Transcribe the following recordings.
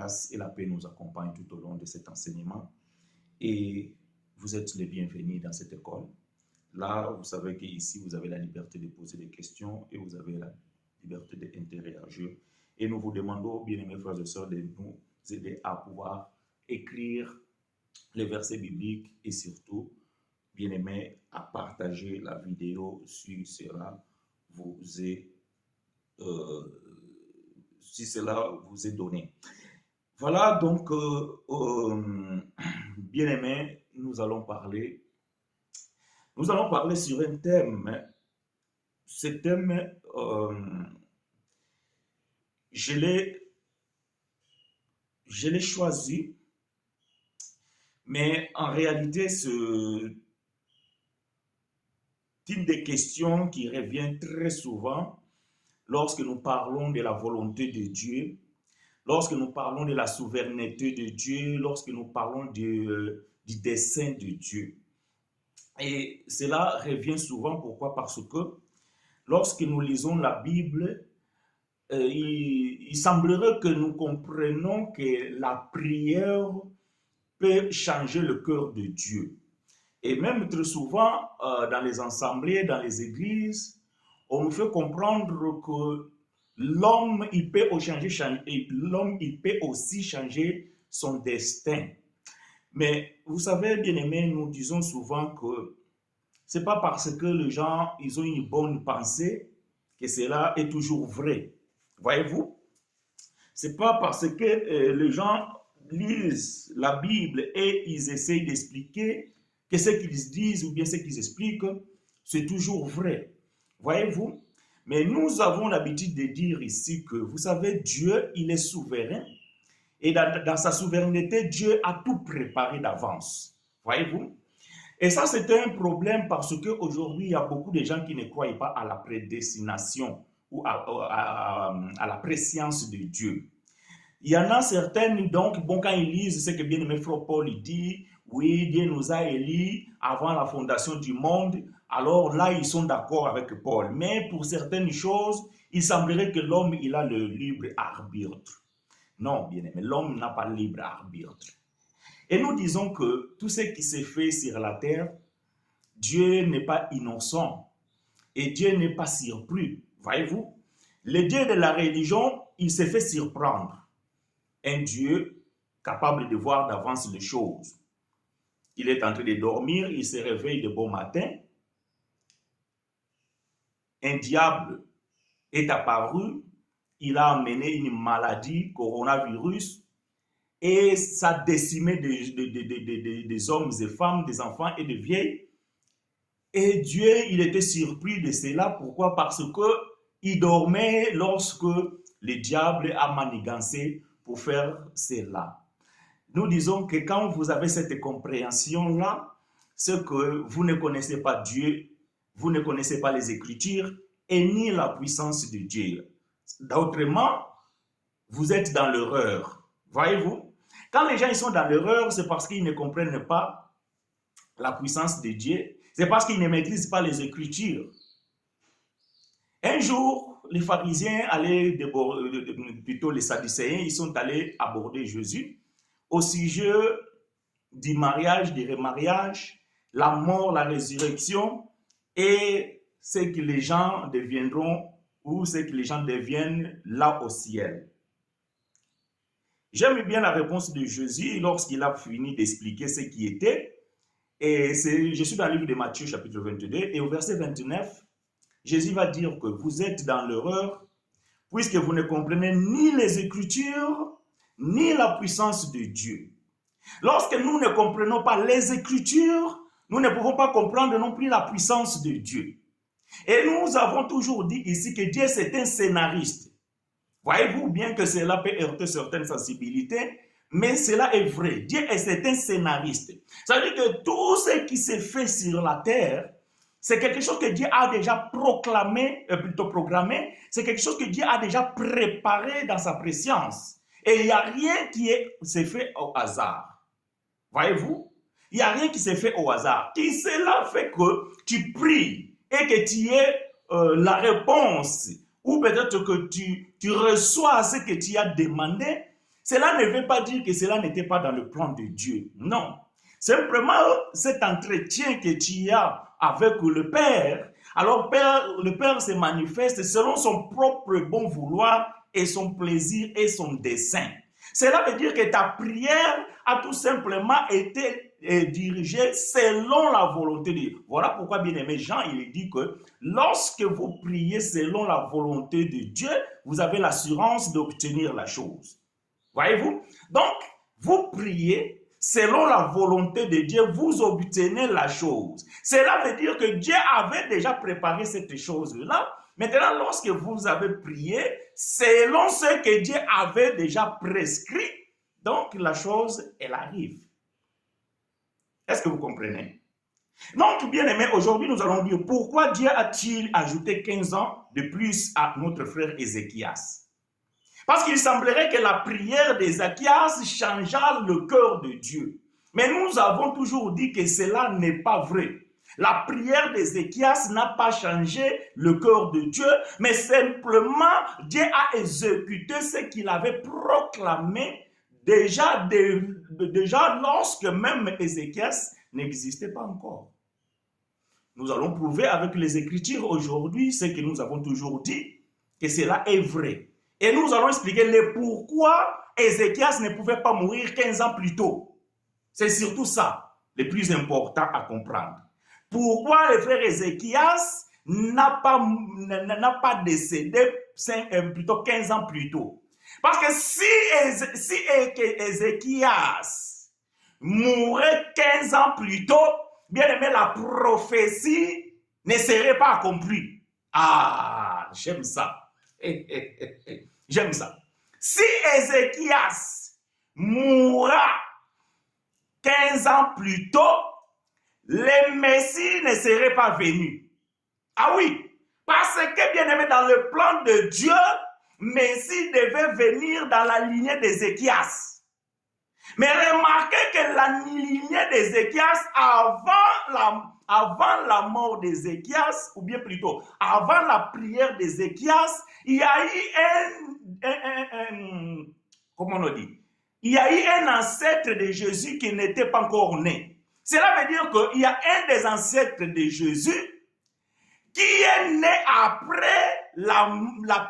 grâce et la paix nous accompagnent tout au long de cet enseignement. Et vous êtes les bienvenus dans cette école. Là, vous savez qu'ici, vous avez la liberté de poser des questions et vous avez la liberté d'interagir. Et nous vous demandons, bien-aimés frères et sœurs, de nous aider à pouvoir écrire les versets bibliques et surtout, bien-aimés, à partager la vidéo si cela vous est donné. Voilà, donc, bien-aimés, nous allons parler sur un thème. Ce thème, je l'ai choisi, mais en réalité, c'est une des questions qui revient très souvent lorsque nous parlons de la volonté de Dieu, lorsque nous parlons de la souveraineté de Dieu, lorsque nous parlons du dessein de Dieu. Et cela revient souvent, pourquoi? Parce que lorsque nous lisons la Bible, il semblerait que nous comprenons que la prière peut changer le cœur de Dieu. Et même très souvent, dans les assemblées, dans les églises, on nous fait comprendre que l'homme, il peut aussi changer son destin. Mais vous savez, bien-aimés, nous disons souvent que ce n'est pas parce que les gens ils ont une bonne pensée que cela est toujours vrai. Voyez-vous? Ce n'est pas parce que les gens lisent la Bible et ils essayent d'expliquer que ce qu'ils disent ou bien ce qu'ils expliquent, c'est toujours vrai. Voyez-vous? Mais nous avons l'habitude de dire ici que, vous savez, Dieu, il est souverain. Et dans sa souveraineté, Dieu a tout préparé d'avance. Voyez-vous? Et ça, c'est un problème parce qu'aujourd'hui, il y a beaucoup de gens qui ne croient pas à la prédestination ou à la préscience de Dieu. Il y en a certaines, donc, bon, quand ils lisent ce que bien-aimé frère Paul dit, oui, Dieu nous a élus avant la fondation du monde, alors là, ils sont d'accord avec Paul. Mais pour certaines choses, il semblerait que l'homme, il a le libre arbitre. Non, bien-aimé, l'homme n'a pas le libre arbitre. Et nous disons que tout ce qui s'est fait sur la terre, Dieu n'est pas innocent et Dieu n'est pas surpris. Voyez-vous, le Dieu de la religion, il s'est fait surprendre. Un Dieu capable de voir d'avance les choses. Il est en train de dormir, il se réveille de bon matin. Un diable est apparu, il a amené une maladie, coronavirus, et ça a décimé des hommes et femmes, des enfants et des vieilles. Et Dieu, il était surpris de cela. Pourquoi? Parce qu'il dormait lorsque le diable a manigancé pour faire cela. Nous disons que quand vous avez cette compréhension-là, c'est que vous ne connaissez pas Dieu, vous ne connaissez pas les Écritures et ni la puissance de Dieu. Autrement, vous êtes dans l'erreur. Voyez-vous? Quand les gens ils sont dans l'erreur, c'est parce qu'ils ne comprennent pas la puissance de Dieu. C'est parce qu'ils ne maîtrisent pas les Écritures. Un jour, les pharisiens plutôt les sadducéens, ils sont allés aborder Jésus au sujet du mariage, du remariage, la mort, la résurrection et ce que les gens deviendront ou ce que les gens deviennent là au ciel. J'aime bien la réponse de Jésus lorsqu'il a fini d'expliquer ce qui était. Et je suis dans le livre de Matthieu, chapitre 22, et au verset 29, Jésus va dire que vous êtes dans l'erreur, puisque vous ne comprenez ni les Écritures, ni la puissance de Dieu. Lorsque nous ne comprenons pas les Écritures, nous ne pouvons pas comprendre non plus la puissance de Dieu. Et nous avons toujours dit ici que Dieu, c'est un scénariste. Voyez-vous bien que cela peut heurter certaines sensibilités, mais cela est vrai. Dieu est un scénariste. Ça veut dire que tout ce qui s'est fait sur la terre, c'est quelque chose que Dieu a déjà programmé, c'est quelque chose que Dieu a déjà préparé dans sa préscience. Et il n'y a rien qui s'est fait au hasard. Voyez-vous? Il n'y a rien qui s'est fait au hasard. Et cela fait que tu pries et que tu aies la réponse, ou peut-être que tu reçois ce que tu as demandé. Cela ne veut pas dire que cela n'était pas dans le plan de Dieu. Non. Simplement, cet entretien que tu as avec le Père, alors le Père se manifeste selon son propre bon vouloir et son plaisir et son dessein. Cela veut dire que ta prière a tout simplement été dirigée selon la volonté de Dieu. Voilà pourquoi, bien-aimé, Jean, il dit que lorsque vous priez selon la volonté de Dieu, vous avez l'assurance d'obtenir la chose. Voyez-vous? Donc, vous priez selon la volonté de Dieu, vous obtenez la chose. Cela veut dire que Dieu avait déjà préparé cette chose-là. Maintenant, lorsque vous avez prié selon ce que Dieu avait déjà prescrit, donc la chose, elle arrive. Est-ce que vous comprenez? Donc, bien aimé, aujourd'hui, nous allons dire pourquoi Dieu a-t-il ajouté 15 ans de plus à notre frère Ézéchias? Parce qu'il semblerait que la prière d'Ézéchias changea le cœur de Dieu. Mais nous avons toujours dit que cela n'est pas vrai. La prière d'Ézéchias n'a pas changé le cœur de Dieu, mais simplement Dieu a exécuté ce qu'il avait proclamé déjà lorsque même Ézéchias n'existait pas encore. Nous allons prouver avec les Écritures aujourd'hui ce que nous avons toujours dit, que cela est vrai. Et nous allons expliquer le pourquoi Ézéchias ne pouvait pas mourir 15 ans plus tôt. C'est surtout ça, le plus important à comprendre. Pourquoi le frère Ézéchias n'a pas décédé plutôt 15 ans plus tôt? Parce que si Ézéchias mourait 15 ans plus tôt, bien aimé, la prophétie ne serait pas accomplie. Ah, j'aime ça. J'aime ça. Si Ézéchias mourra 15 ans plus tôt, le Messie ne serait pas venu. Ah oui, parce que, bien aimé, dans le plan de Dieu, Messie devait venir dans la lignée d'Ézéchias. Mais remarquez que la lignée d'Ézéchias, avant la mort d'Ézéchias, ou bien plutôt, avant la prière d'Ézéchias, il y a eu comment on dit? Il y a eu un ancêtre de Jésus qui n'était pas encore né. Cela veut dire qu'il y a un des ancêtres de Jésus qui est né après la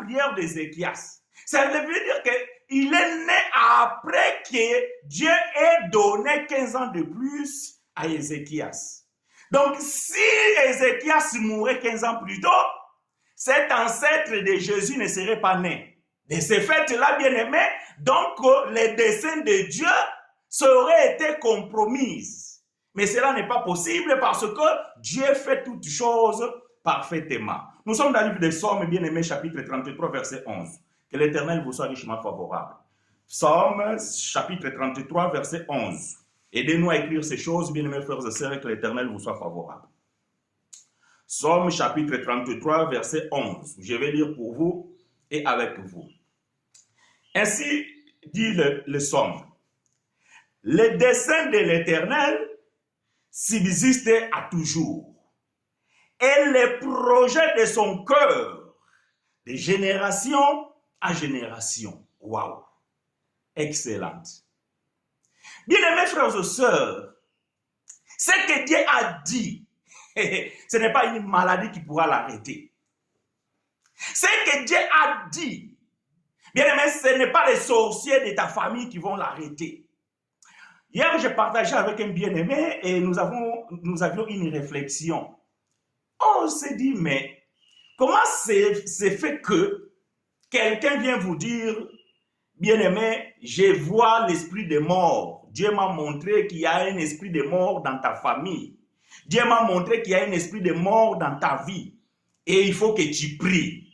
prière d'Ézéchias. Ça veut dire qu'il est né après que Dieu ait donné 15 ans de plus à Ézéchias. Donc, si Ézéchias mourait 15 ans plus tôt, cet ancêtre de Jésus ne serait pas né. De ce fait-là, bien aimé, donc les desseins de Dieu seraient été compromis. Mais cela n'est pas possible parce que Dieu fait toutes choses parfaitement. Nous sommes dans le livre des Psaumes, bien aimé, chapitre 33, verset 11. Que l'Éternel vous soit richement favorable. Psaume, chapitre 33, verset 11. Aidez-nous à écrire ces choses, bien aimés frères et sœurs, et que l'Éternel vous soit favorable. Psaume, chapitre 33, verset 11. Je vais lire pour vous et avec vous. Ainsi dit le psaume. Le dessein de l'Éternel subsiste à toujours, et les projets de son cœur, de génération à génération. Waouh! Excellente. Bien-aimés frères et sœurs, ce que Dieu a dit, ce n'est pas une maladie qui pourra l'arrêter. Ce que Dieu a dit, bien-aimés, ce n'est pas les sorciers de ta famille qui vont l'arrêter. Hier, j'ai partagé avec un bien-aimé et nous avions une réflexion. On s'est dit, mais comment c'est fait que quelqu'un vient vous dire, bien-aimé, je vois l'esprit de mort. Dieu m'a montré qu'il y a un esprit de mort dans ta famille. Dieu m'a montré qu'il y a un esprit de mort dans ta vie. Et il faut que tu pries.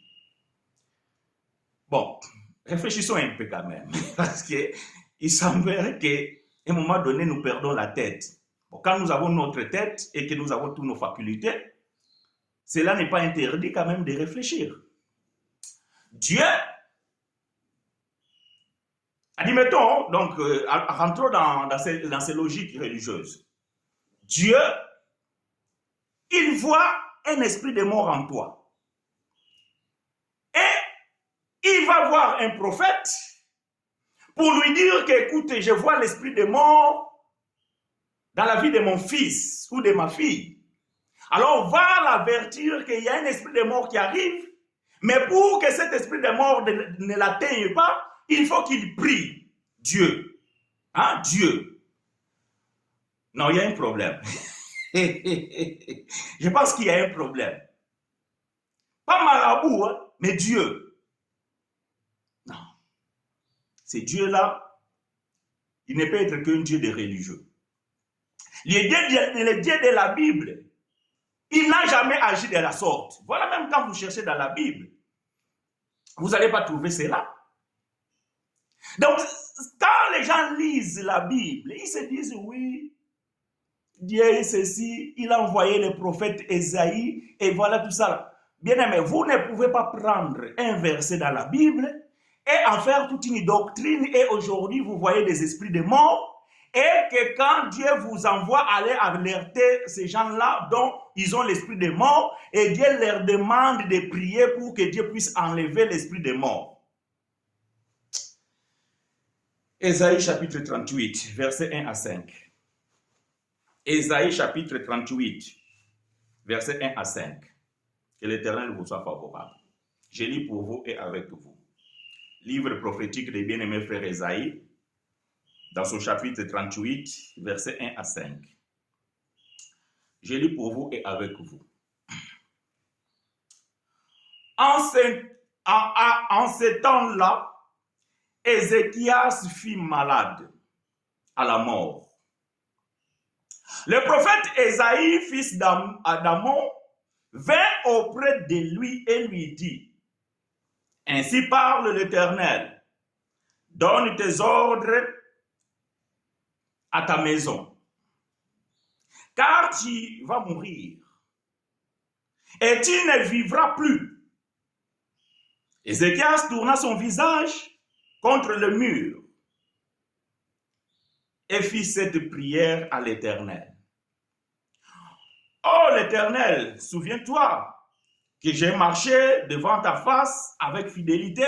Bon, réfléchissons un peu quand même. Parce qu'il semblerait qu'à un moment donné, nous perdons la tête. Bon, quand nous avons notre tête et que nous avons toutes nos facultés, cela n'est pas interdit quand même de réfléchir. Dieu, admettons, donc, rentrons dans ces logiques religieuses. Dieu, il voit un esprit de mort en toi. Et il va voir un prophète pour lui dire qu'écoute, je vois l'esprit de mort dans la vie de mon fils ou de ma fille. Alors on va l'avertir qu'il y a un esprit de mort qui arrive, mais pour que cet esprit de mort ne l'atteigne pas, il faut qu'il prie Dieu. Hein? Dieu. Non, il y a un problème. Je pense qu'il y a un problème. Pas marabout, hein, mais Dieu. Non. C'est Dieu-là, il ne peut être qu'un Dieu de religieux. Le Dieu de la Bible, il n'a jamais agi de la sorte. Voilà, même quand vous cherchez dans la Bible, vous n'allez pas trouver cela. Donc, quand les gens lisent la Bible, ils se disent, oui, Dieu est ceci, il a envoyé le prophète Ésaïe, et voilà tout ça. Bien aimé, vous ne pouvez pas prendre un verset dans la Bible et en faire toute une doctrine, et aujourd'hui vous voyez des esprits de mort, et que quand Dieu vous envoie aller alerter ces gens-là dont ils ont l'esprit de mort, et Dieu leur demande de prier pour que Dieu puisse enlever l'esprit de mort. Ésaïe chapitre 38, versets 1 à 5. Ésaïe chapitre 38, versets 1 à 5. Que l'Éternel vous soit favorable. Je lis pour vous et avec vous. Livre prophétique des bien-aimés frères Ésaïe, dans son chapitre 38, versets 1 à 5. Je lis pour vous et avec vous. En ce temps-là, Ézéchias fut malade à la mort. Le prophète Ésaïe, fils d'Amon, vint auprès de lui et lui dit, « Ainsi parle l'Éternel, donne tes ordres à ta maison, car tu vas mourir, et tu ne vivras plus. » Ézéchias tourna son visage contre le mur et fit cette prière à l'Éternel. « Oh l'Éternel, souviens-toi que j'ai marché devant ta face avec fidélité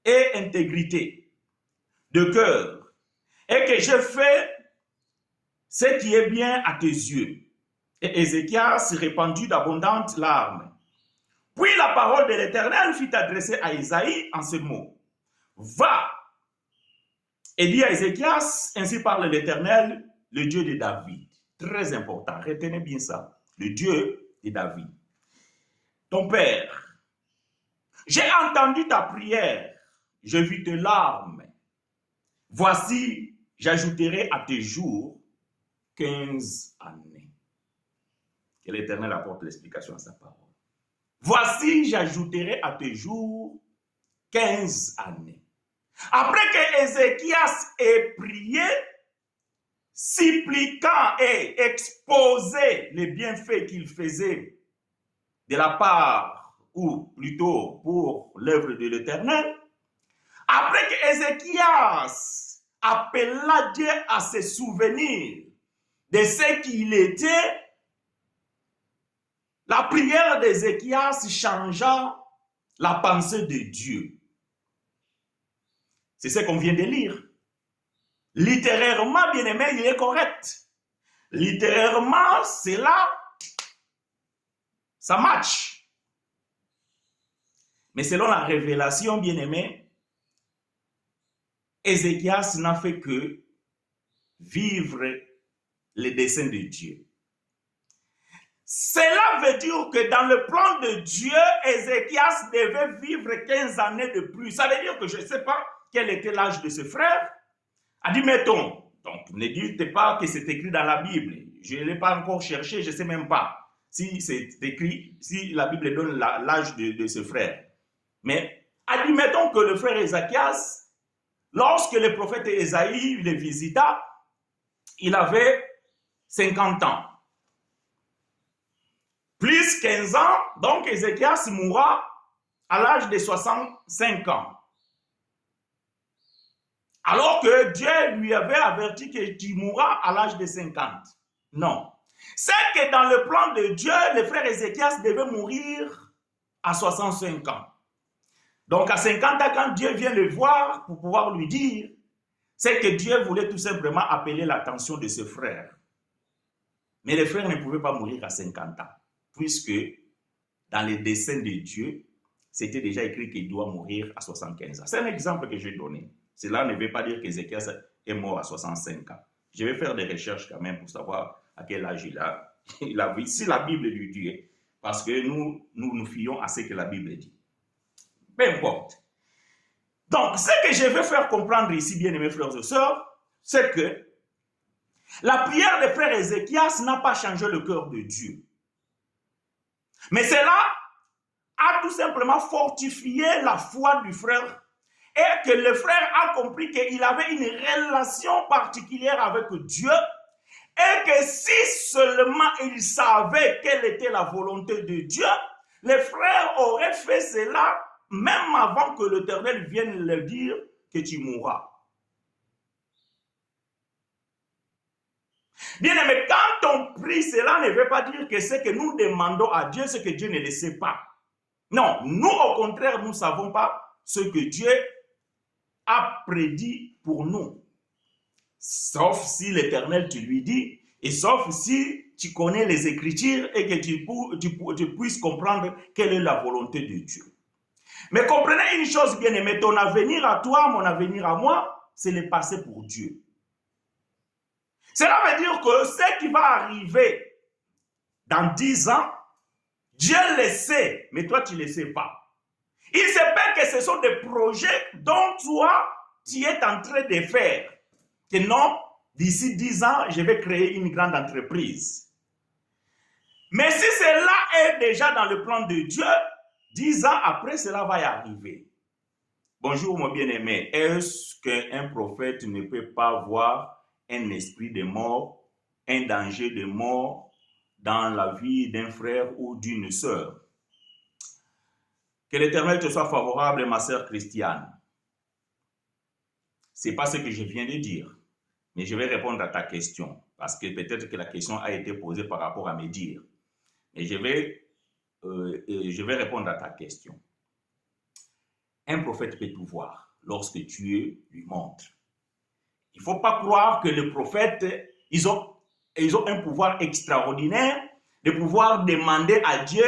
et intégrité de cœur, et que j'ai fait ce qui est bien à tes yeux. » Et Ézéchias répandit d'abondantes larmes. Puis la parole de l'Éternel fut adressée à Isaïe en ces mots. « Va et dis à Ézéchias, ainsi parle l'Éternel, le Dieu de David. » Très important, retenez bien ça. Le Dieu de David. Ton père, j'ai entendu ta prière, je vis tes larmes. Voici, j'ajouterai à tes jours 15 années. Que l'Éternel apporte l'explication à sa parole. Voici, j'ajouterai à tes jours 15 années. Après que Ézéchias ait prié, suppliquant et exposé les bienfaits qu'il faisait de la part, ou plutôt pour l'œuvre de l'Éternel, après que Ézéchias appela Dieu à se souvenir de ce qu'il était, la prière d'Ézéchias changea la pensée de Dieu. C'est ce qu'on vient de lire. Littérairement, bien aimé, il est correct. Littérairement, c'est là, ça match. Mais selon la révélation, bien aimé, Ézéchias n'a fait que vivre les desseins de Dieu. Cela veut dire que dans le plan de Dieu, Ézéchias devait vivre 15 années de plus. Ça veut dire que je ne sais pas quel était l'âge de ce frère. Admettons, donc ne dites pas que c'est écrit dans la Bible. Je ne l'ai pas encore cherché, je ne sais même pas si c'est écrit, si la Bible donne l'âge de ce frère. Mais admettons que le frère Ézéchias, lorsque le prophète Ésaïe le visita, il avait 50 ans. Plus 15 ans, donc Ézéchias mourra à l'âge de 65 ans. Alors que Dieu lui avait averti que tu mourras à l'âge de 50. Non. C'est que dans le plan de Dieu, le frère Ézéchias devait mourir à 65 ans. Donc à 50 ans, quand Dieu vient le voir pour pouvoir lui dire, c'est que Dieu voulait tout simplement appeler l'attention de ses frères. Mais les frères ne pouvaient pas mourir à 50 ans, puisque dans les desseins de Dieu, c'était déjà écrit qu'il doit mourir à 75 ans. C'est un exemple que j'ai donné. Cela ne veut pas dire qu'Ézéchias est mort à 65 ans. Je vais faire des recherches quand même pour savoir à quel âge il a vu. Si la Bible lui dit, parce que nous fions à ce que la Bible dit. Peu importe. Donc, ce que je veux faire comprendre ici, bien aimés frères et sœurs, c'est que la prière des frères Ézéchias n'a pas changé le cœur de Dieu. Mais cela a tout simplement fortifié la foi du frère et que le frère a compris qu'il avait une relation particulière avec Dieu et que si seulement il savait quelle était la volonté de Dieu, les frères auraient fait cela même avant que l'Éternel vienne leur dire que tu mourras. Bien aimé, quand on prie, cela ne veut pas dire que ce que nous demandons à Dieu, c'est que Dieu ne le sait pas. Non, nous au contraire, nous ne savons pas ce que Dieu a prédit pour nous. Sauf si l'Éternel tu lui dis, et sauf si tu connais les Écritures et que tu puisses comprendre quelle est la volonté de Dieu. Mais comprenez une chose bien aimée, ton avenir à toi, mon avenir à moi, c'est le passé pour Dieu. Cela veut dire que ce qui va arriver dans 10 ans, Dieu le sait, mais toi tu ne le sais pas. Il se peut que ce sont des projets dont toi, tu es en train de faire. Que non, d'ici 10 ans, je vais créer une grande entreprise. Mais si cela est déjà dans le plan de Dieu, 10 ans après, cela va y arriver. Bonjour mon bien-aimé, est-ce qu'un prophète ne peut pas voir un esprit de mort, un danger de mort dans la vie d'un frère ou d'une sœur? Que l'Éternel te soit favorable, ma sœur Christiane. Ce n'est pas ce que je viens de dire, mais je vais répondre à ta question, parce que peut-être que la question a été posée par rapport à mes dires. Et je vais répondre à ta question. Un prophète peut tout voir lorsque Dieu lui montre. Il ne faut pas croire que les prophètes, ils ont un pouvoir extraordinaire de pouvoir demander à Dieu,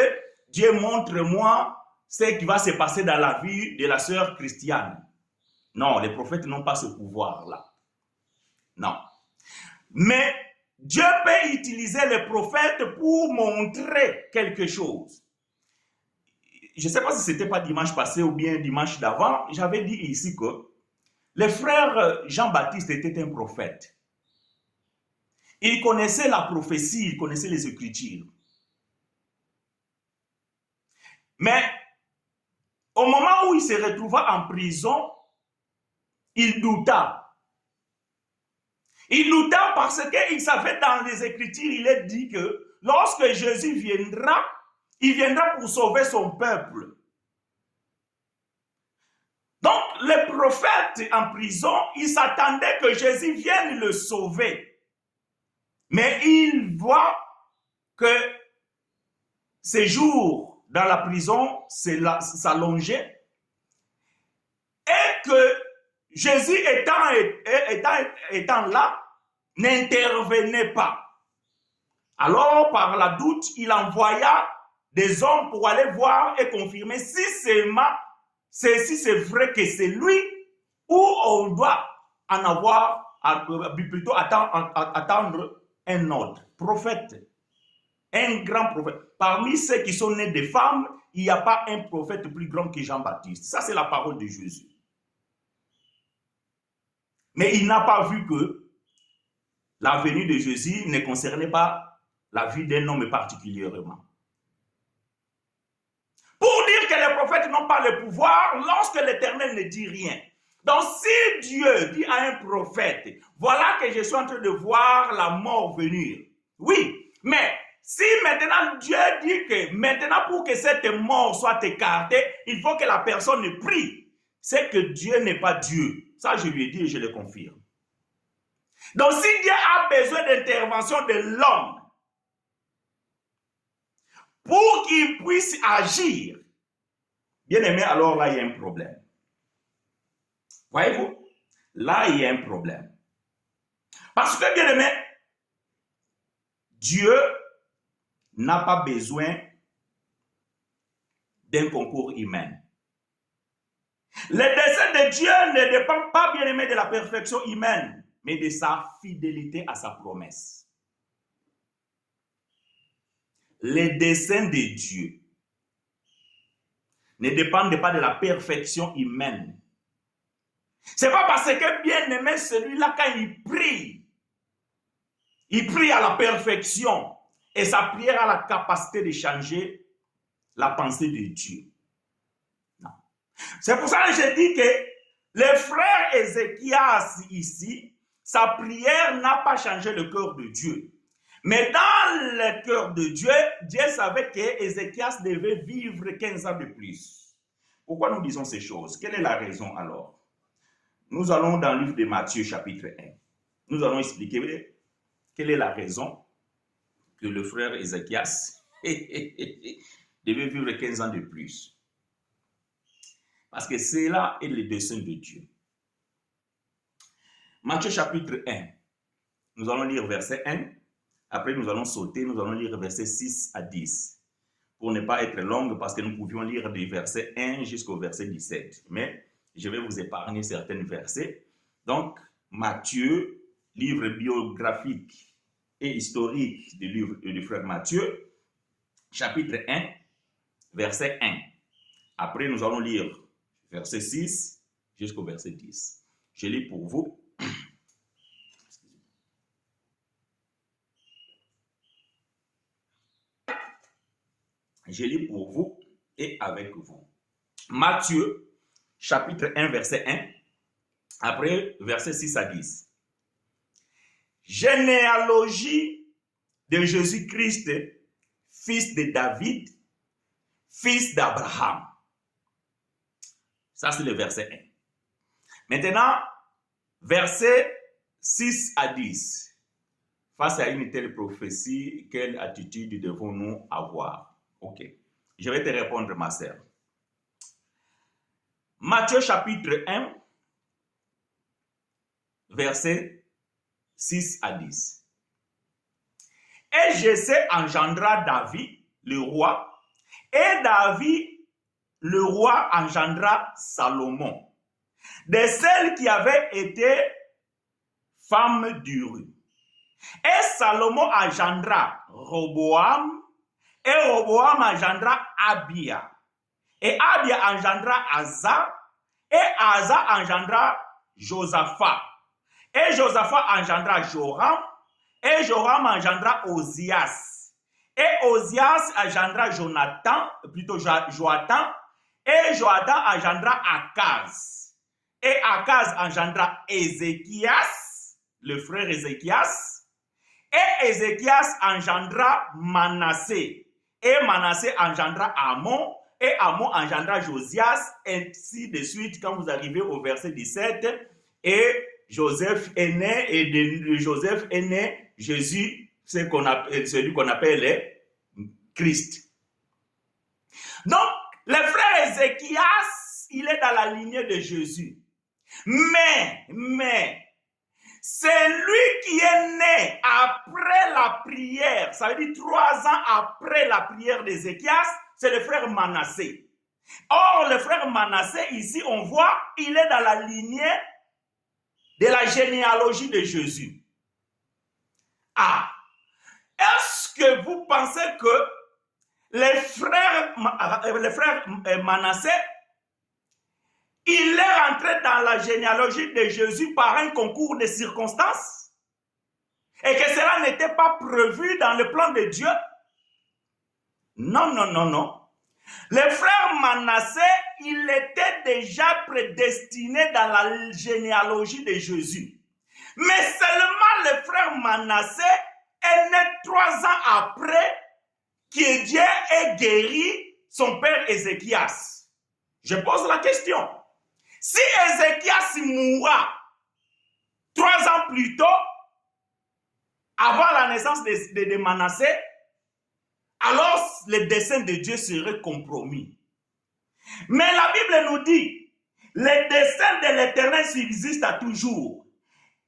Dieu montre-moi ce qui va se passer dans la vie de la sœur Christiane. Non, les prophètes n'ont pas ce pouvoir-là. Non. Mais Dieu peut utiliser les prophètes pour montrer quelque chose. Je ne sais pas si ce n'était pas dimanche passé ou bien dimanche d'avant, j'avais dit ici que le frère Jean-Baptiste était un prophète. Il connaissait la prophétie, il connaissait les Écritures. Mais au moment où il se retrouva en prison, il douta. Il douta parce qu'il savait dans les Écritures, il est dit que lorsque Jésus viendra, il viendra pour sauver son peuple. Donc, le prophète en prison, il s'attendait que Jésus vienne le sauver. Mais il voit que ses jours dans la prison s'allongeaient et que Jésus étant là, n'intervenait pas. Alors, par la doute, il envoya des hommes pour aller voir et confirmer si c'est vrai que c'est lui ou on doit en avoir, plutôt attendre un autre prophète, un grand prophète. Parmi ceux qui sont nés de femmes, il n'y a pas un prophète plus grand que Jean-Baptiste. Ça, c'est la parole de Jésus. Mais il n'a pas vu que la venue de Jésus ne concernait pas la vie d'un homme particulièrement. Pour dire que les prophètes n'ont pas le pouvoir lorsque l'Éternel ne dit rien. Donc si Dieu dit à un prophète, voilà que je suis en train de voir la mort venir. Oui, mais si maintenant Dieu dit que maintenant pour que cette mort soit écartée, il faut que la personne prie. C'est que Dieu n'est pas Dieu. Ça je lui ai dit et je le confirme. Donc si Dieu a besoin d'intervention de l'homme pour qu'il puisse agir, Bien aimé, alors là, il y a un problème. Voyez-vous? Là, il y a un problème. Parce que, bien aimé, Dieu n'a pas besoin d'un concours humain. Le dessein de Dieu ne dépend pas, bien aimé, de la perfection humaine, mais de sa fidélité à sa promesse. Les desseins de Dieu ne dépendent pas de la perfection humaine. Ce n'est pas parce que, bien aimé, celui-là, quand il prie à la perfection, et sa prière a la capacité de changer la pensée de Dieu. Non. C'est pour ça que je dis que le frère Ézéchias ici, sa prière n'a pas changé le cœur de Dieu. Mais dans le cœur de Dieu, Dieu savait qu'Ézéchias devait vivre 15 ans de plus. Pourquoi nous disons ces choses? Quelle est la raison alors? Nous allons dans le livre de Matthieu, chapitre 1. Nous allons expliquer quelle est la raison que le frère Ézéchias devait vivre 15 ans de plus. Parce que cela est le dessein de Dieu. Matthieu chapitre 1, nous allons lire verset 1. Après, nous allons sauter, nous allons lire verset 6 à 10. Pour ne pas être long, parce que nous pouvions lire des versets 1 jusqu'au verset 17. Mais je vais vous épargner certains versets. Donc, Matthieu, livre biographique et historique du frère Matthieu, chapitre 1, verset 1. Après, nous allons lire verset 6 jusqu'au verset 10. Je lis pour vous. Je lis pour vous et avec vous. Matthieu, chapitre 1, verset 1. Après, verset 6 à 10. Généalogie de Jésus-Christ, fils de David, fils d'Abraham. Ça, c'est le verset 1. Maintenant, verset 6 à 10. Face à une telle prophétie, quelle attitude devons-nous avoir? Ok. Je vais te répondre, ma sœur. Matthieu chapitre 1, verset 6 à 10. Et Jessé engendra David, le roi, et David, le roi, engendra Salomon, de celles qui avaient été femmes d'Uri. Et Salomon engendra Roboam, et Roboam engendra Abia. Et Abia engendra Asa, et Asa engendra Josaphat. Et Josaphat engendra Joram, et Joram engendra Ozias. Et Ozias engendra Joatan, et Joatan engendra Akaz. Et Akaz engendra Ézéchias, le frère Ézéchias. Et Ézéchias engendra Manassé. Et Manassé engendra Amon, et Amon engendra Josias, ainsi de suite, quand vous arrivez au verset 17, et Joseph est né, et de Joseph est né Jésus, celui qu'on appelle Christ. Donc, le frère Ézéchias, il est dans la lignée de Jésus. Mais, c'est lui qui est né après la prière, ça veut dire 3 ans après la prière d'Ézéchias, c'est le frère Manassé. Or, le frère Manassé, ici, on voit, il est dans la lignée de la généalogie de Jésus. Ah, est-ce que vous pensez que les frères Manassé, il est rentré dans la généalogie de Jésus par un concours de circonstances et que cela n'était pas prévu dans le plan de Dieu? Non. Le frère Manassé, il était déjà prédestiné dans la généalogie de Jésus. Mais seulement le frère Manassé est né 3 ans après que Dieu ait guéri son père Ézéchias. Je pose la question. Si Ézéchias mourra 3 ans plus tôt, avant la naissance de Manassé, alors le dessein de Dieu serait compromis. Mais la Bible nous dit, les desseins de l'Éternel subsistent à toujours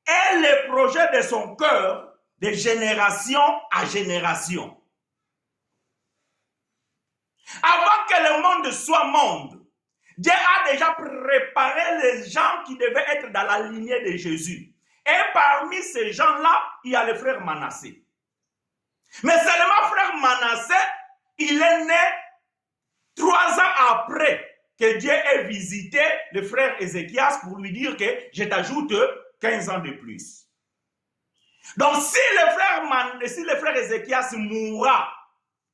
et les projets de son cœur de génération à génération. Avant que le monde soit monde, Dieu a déjà préparé les gens qui devaient être dans la lignée de Jésus. Et parmi ces gens-là, il y a le frère Manassé. Mais seulement frère Manassé, il est né 3 ans après que Dieu ait visité le frère Ézéchias pour lui dire que je t'ajoute 15 ans de plus. Donc si le frère Ézéchias mourra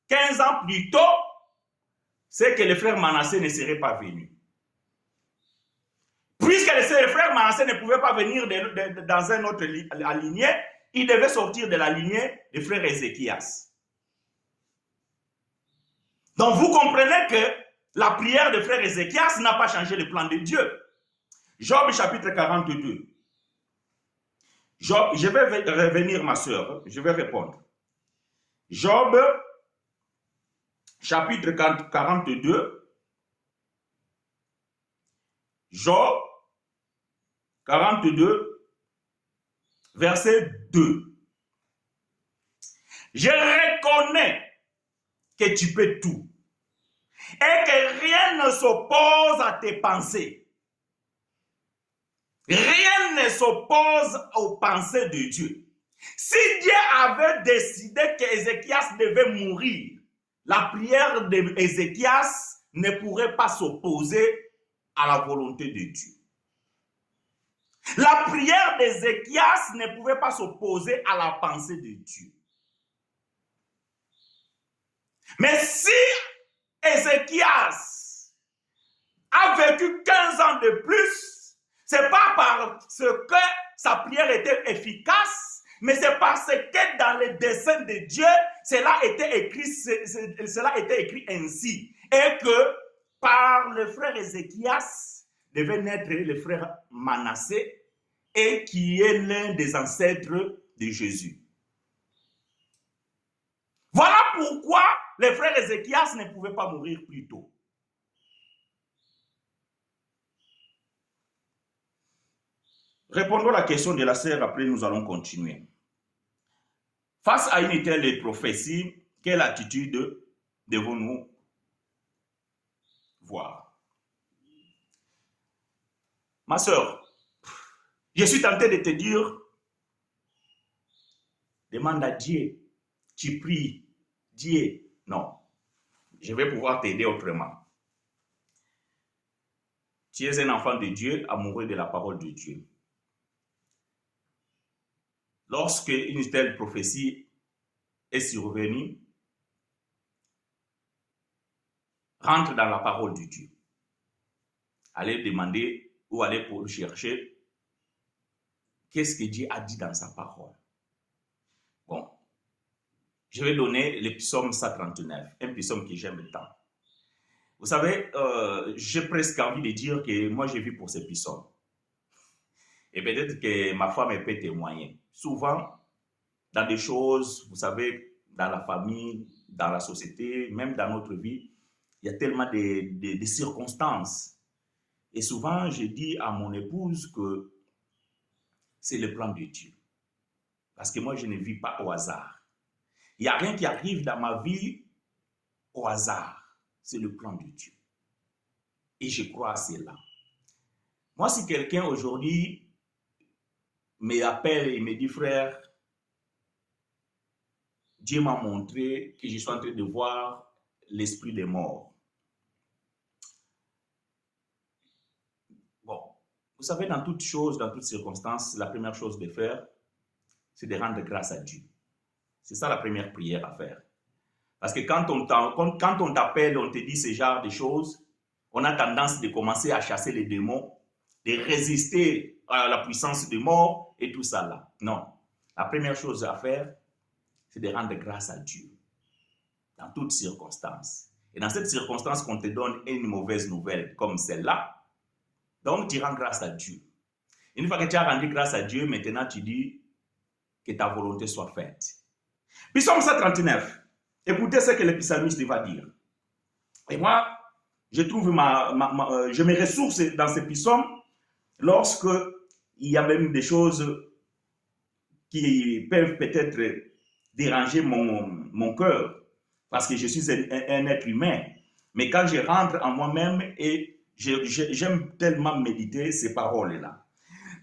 15 ans plus tôt, c'est que le frère Manassé ne serait pas venu. Puisque le frère Manassé ne pouvait pas venir dans un autre lignée, il devait sortir de la lignée du frère Ézéchias. Donc vous comprenez que la prière de frère Ézéchias n'a pas changé le plan de Dieu. Job chapitre 42. Job, je vais revenir ma soeur, je vais répondre. Job chapitre 42. Job 42, verset 2. Je reconnais que tu peux tout et que rien ne s'oppose à tes pensées. Rien ne s'oppose aux pensées de Dieu. Si Dieu avait décidé qu'Ézéchias devait mourir, la prière d'Ézéchias ne pourrait pas s'opposer à la volonté de Dieu. La prière d'Ézéchias ne pouvait pas s'opposer à la pensée de Dieu. Mais si Ézéchias a vécu 15 ans de plus, c'est pas parce que sa prière était efficace, mais c'est parce que dans le dessein de Dieu, cela était écrit ainsi. Et que par le frère Ézéchias devait naître le frère Manassé, et qui est l'un des ancêtres de Jésus. Voilà pourquoi le frère Ézéchias ne pouvait pas mourir plus tôt. Répondons à la question de la sœur, après nous allons continuer. Face à une telle prophétie, quelle attitude devons-nous voir? Ma sœur, je suis tenté de te dire, demande à Dieu, tu pries, Dieu, non, je vais pouvoir t'aider autrement. Tu es un enfant de Dieu, amoureux de la parole de Dieu. Lorsque une telle prophétie est survenue, rentre dans la parole de Dieu. Allez demander ou allez pour chercher qu'est-ce que Dieu a dit dans sa parole. Bon, je vais donner le psaume 139, un psaume que j'aime tant. Vous savez, j'ai presque envie de dire que moi j'ai vu pour ce psaume. Et peut-être que ma femme peut témoigner. Souvent, dans des choses, vous savez, dans la famille, dans la société, même dans notre vie, il y a tellement de circonstances. Et souvent, je dis à mon épouse que c'est le plan de Dieu. Parce que moi, je ne vis pas au hasard. Il n'y a rien qui arrive dans ma vie au hasard. C'est le plan de Dieu. Et je crois à cela. Moi, si quelqu'un aujourd'hui me appelle et me dit, frère, Dieu m'a montré que je suis en train de voir l'esprit des morts. Bon, vous savez, dans toute chose, dans toutes circonstances, la première chose de faire, c'est de rendre grâce à Dieu. C'est ça la première prière à faire. Parce que quand on t'appelle, on te dit ce genre de choses, on a tendance de commencer à chasser les démons, de résister à la puissance des morts et tout ça là. Non. La première chose à faire, c'est de rendre grâce à Dieu dans toutes circonstances. Et dans cette circonstance qu'on te donne une mauvaise nouvelle comme celle-là, donc tu rends grâce à Dieu. Une fois que tu as rendu grâce à Dieu, maintenant tu dis que ta volonté soit faite. Psaume 139. Écoutez ce que le psalmiste va dire. Et moi, je trouve je me ressource dans ces psaumes lorsque il y a même des choses qui peuvent peut-être déranger mon cœur, parce que je suis un être humain. Mais quand je rentre en moi-même et j'aime tellement méditer ces paroles-là.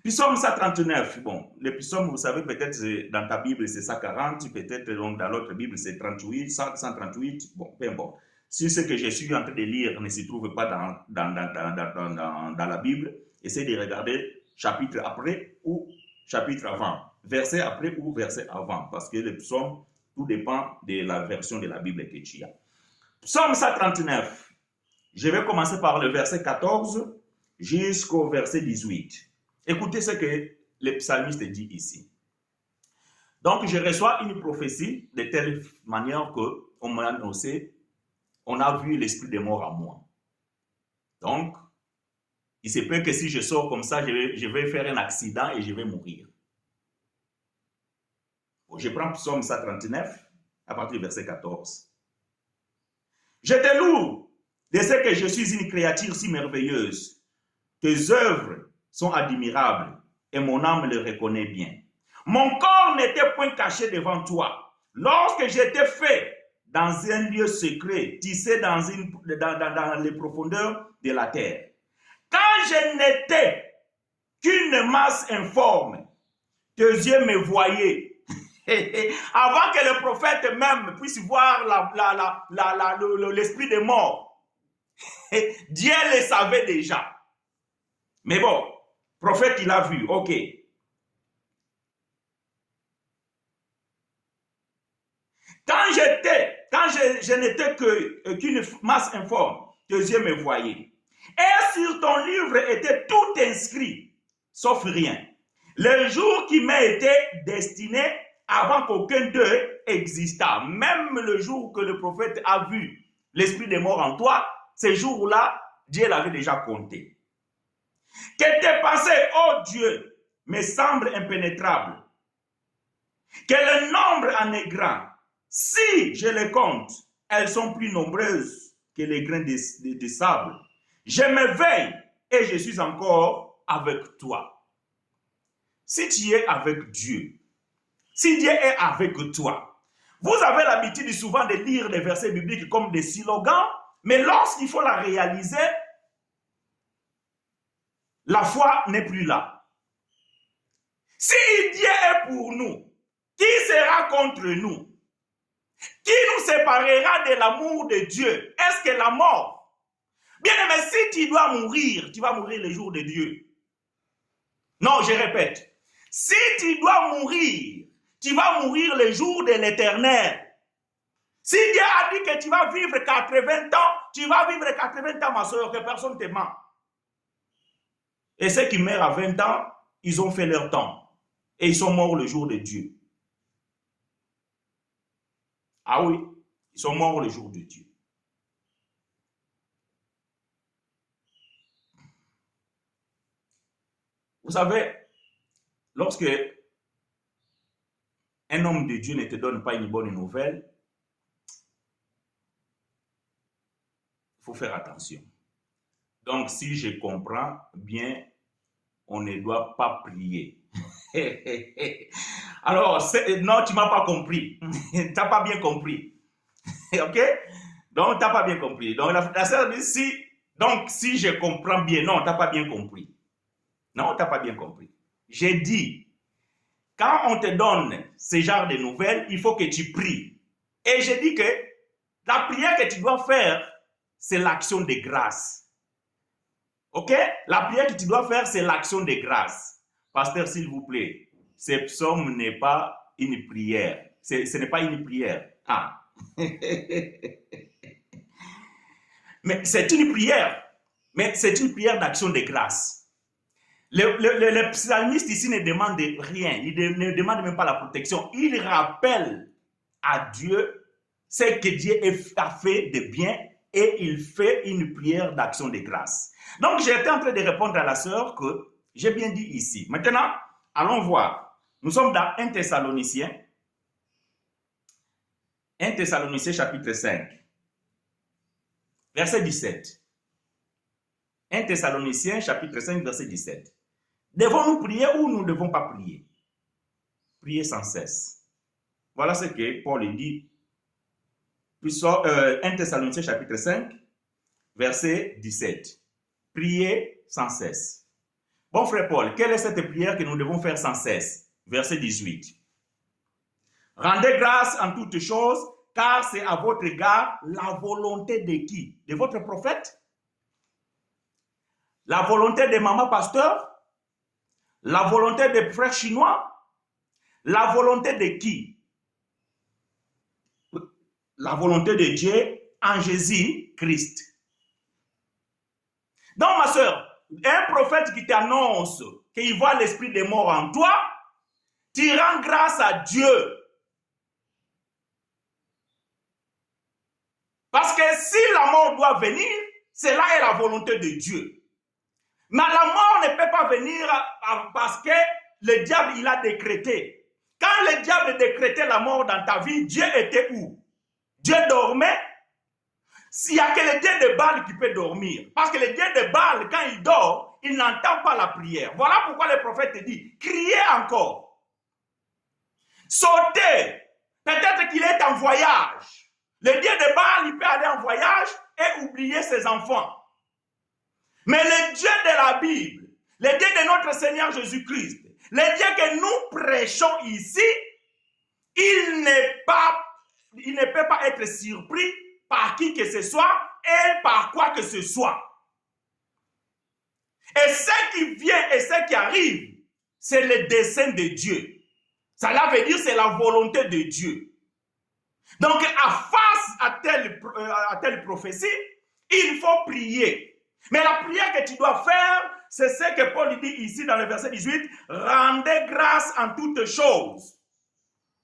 Psaume 139, bon, le psaume, vous savez, peut-être dans ta Bible, c'est 140, peut-être dans l'autre Bible, c'est 38, 138, bon, peu importe. Si ce que je suis en train de lire ne se trouve pas dans la Bible, essayez de regarder chapitre après ou chapitre avant, verset après ou verset avant, parce que le psaume, tout dépend de la version de la Bible que tu as. Psaume 139, je vais commencer par le verset 14 jusqu'au verset 18. Écoutez ce que le psalmiste dit ici. Donc, je reçois une prophétie de telle manière qu'on m'a annoncé, on a vu l'esprit des morts en moi. Donc, il se peut que si je sors comme ça, je vais faire un accident et je vais mourir. Je prends Psaume 139 à partir du verset 14. Je te loue de ce que je suis une créature si merveilleuse. Tes œuvres sont admirables et mon âme le reconnaît bien. Mon corps n'était point caché devant toi. Lorsque j'étais fait dans un lieu secret, tissé dans les profondeurs de la terre. Quand je n'étais qu'une masse informe, tes yeux me voyaient. Avant que le prophète même puisse voir l'esprit des morts, Dieu le savait déjà. Mais bon, prophète, il a vu, ok. Quand je n'étais qu'une masse informe, tes yeux me voyaient. Et sur ton livre était tout inscrit, sauf rien. Le jour qui m'a été destiné avant qu'aucun d'eux existât. Même le jour que le prophète a vu l'esprit des morts en toi, ces jours-là, Dieu l'avait déjà compté. Que tes pensées, ô Dieu, me semblent impénétrables. Que le nombre en est grand. Si je les compte, elles sont plus nombreuses que les grains de sable. Je m'éveille et je suis encore avec toi. Si tu es avec Dieu, si Dieu est avec toi, vous avez l'habitude souvent de lire des versets bibliques comme des slogans, mais lorsqu'il faut la réaliser, la foi n'est plus là. Si Dieu est pour nous, qui sera contre nous? Qui nous séparera de l'amour de Dieu? Est-ce que la mort? Bien aimé, si tu dois mourir, tu vas mourir le jour de Dieu. Non, je répète. Si tu dois mourir, tu vas mourir le jour de l'éternel. Si Dieu a dit que tu vas vivre 80 ans, tu vas vivre 80 ans, ma soeur, que personne ne te ment. Et ceux qui meurent à 20 ans, ils ont fait leur temps. Et ils sont morts le jour de Dieu. Ah oui, ils sont morts le jour de Dieu. Vous savez, lorsque un homme de Dieu ne te donne pas une bonne nouvelle, il faut faire attention. Donc, si je comprends bien, on ne doit pas prier. Alors, non, tu ne m'as pas compris. Tu n'as pas bien compris. Ok? Donc, tu n'as pas bien compris. Donc, la sœur dit, si je comprends bien, non, tu n'as pas bien compris. Non, tu n'as pas bien compris. J'ai dit, quand on te donne ce genre de nouvelles, il faut que tu pries. Et j'ai dit que la prière que tu dois faire, c'est l'action de grâce. Ok? La prière que tu dois faire, c'est l'action de grâce. Pasteur, s'il vous plaît, ce psaume n'est pas une prière. Ce n'est pas une prière. Ah. Mais c'est une prière. Mais c'est une prière d'action de grâce. Le psalmiste ici ne demande rien. Il ne demande même pas la protection. Il rappelle à Dieu ce que Dieu a fait de bien et il fait une prière d'action de grâce. Donc, j'étais en train de répondre à la sœur que j'ai bien dit ici. Maintenant, allons voir. Nous sommes dans 1 Thessaloniciens. 1 Thessaloniciens chapitre 5. Verset 17. 1 Thessaloniciens chapitre 5 verset 17. Devons-nous prier ou nous ne devons pas prier? Prier sans cesse. Voilà ce que Paul dit. 1 Thessaloniciens chapitre 5 verset 17. Prier sans cesse. Bon frère Paul, quelle est cette prière que nous devons faire sans cesse? Verset 18. Rendez grâce en toutes choses, car c'est à votre égard la volonté de qui? De votre prophète? La volonté de maman pasteur? La volonté des frères chinois? La volonté de qui? La volonté de Dieu en Jésus-Christ. Donc ma soeur, un prophète qui t'annonce qu'il voit l'esprit des morts en toi, tu rends grâce à Dieu. Parce que si la mort doit venir, cela est la volonté de Dieu. Mais la mort ne peut pas venir parce que le diable, il a décrété. Quand le diable décrétait la mort dans ta vie, Dieu était où? Dieu dormait. S'il n'y a que le Dieu de Baal qui peut dormir. Parce que le Dieu de Baal, quand il dort, il n'entend pas la prière. Voilà pourquoi le prophète te dit, criez encore. Sautez. Peut-être qu'il est en voyage. Le Dieu de Baal, il peut aller en voyage et oublier ses enfants. Mais le Dieu de la Bible, le Dieu de notre Seigneur Jésus-Christ, le Dieu que nous prêchons ici, il ne peut pas être surpris par qui que ce soit et par quoi que ce soit. Et ce qui vient et ce qui arrive, c'est le dessein de Dieu. Cela veut dire c'est la volonté de Dieu. Donc, face à telle prophétie, il faut prier. Mais la prière que tu dois faire, c'est ce que Paul dit ici dans le verset 18, rendez grâce en toutes choses.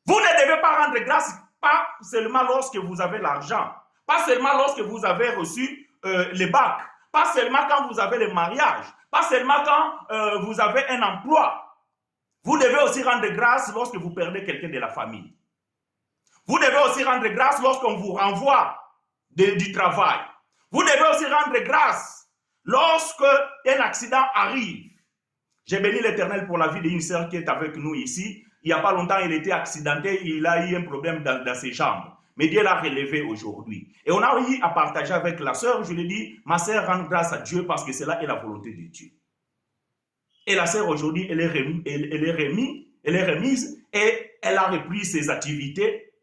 Vous ne devez pas rendre grâce pas seulement lorsque vous avez l'argent, pas seulement lorsque vous avez reçu les bacs, pas seulement quand vous avez le mariage, pas seulement quand vous avez un emploi. Vous devez aussi rendre grâce lorsque vous perdez quelqu'un de la famille. Vous devez aussi rendre grâce lorsqu'on vous renvoie du travail. Vous devez aussi rendre grâce lorsque un accident arrive. J'ai béni l'Éternel pour la vie d'une sœur qui est avec nous ici. Il n'y a pas longtemps, il était accidenté, il a eu un problème dans ses jambes. Mais Dieu l'a relevé aujourd'hui. Et on a eu à partager avec la sœur, je lui ai dit, ma sœur, rend grâce à Dieu parce que cela est la volonté de Dieu. Et la sœur aujourd'hui, elle est remise et elle a repris ses activités.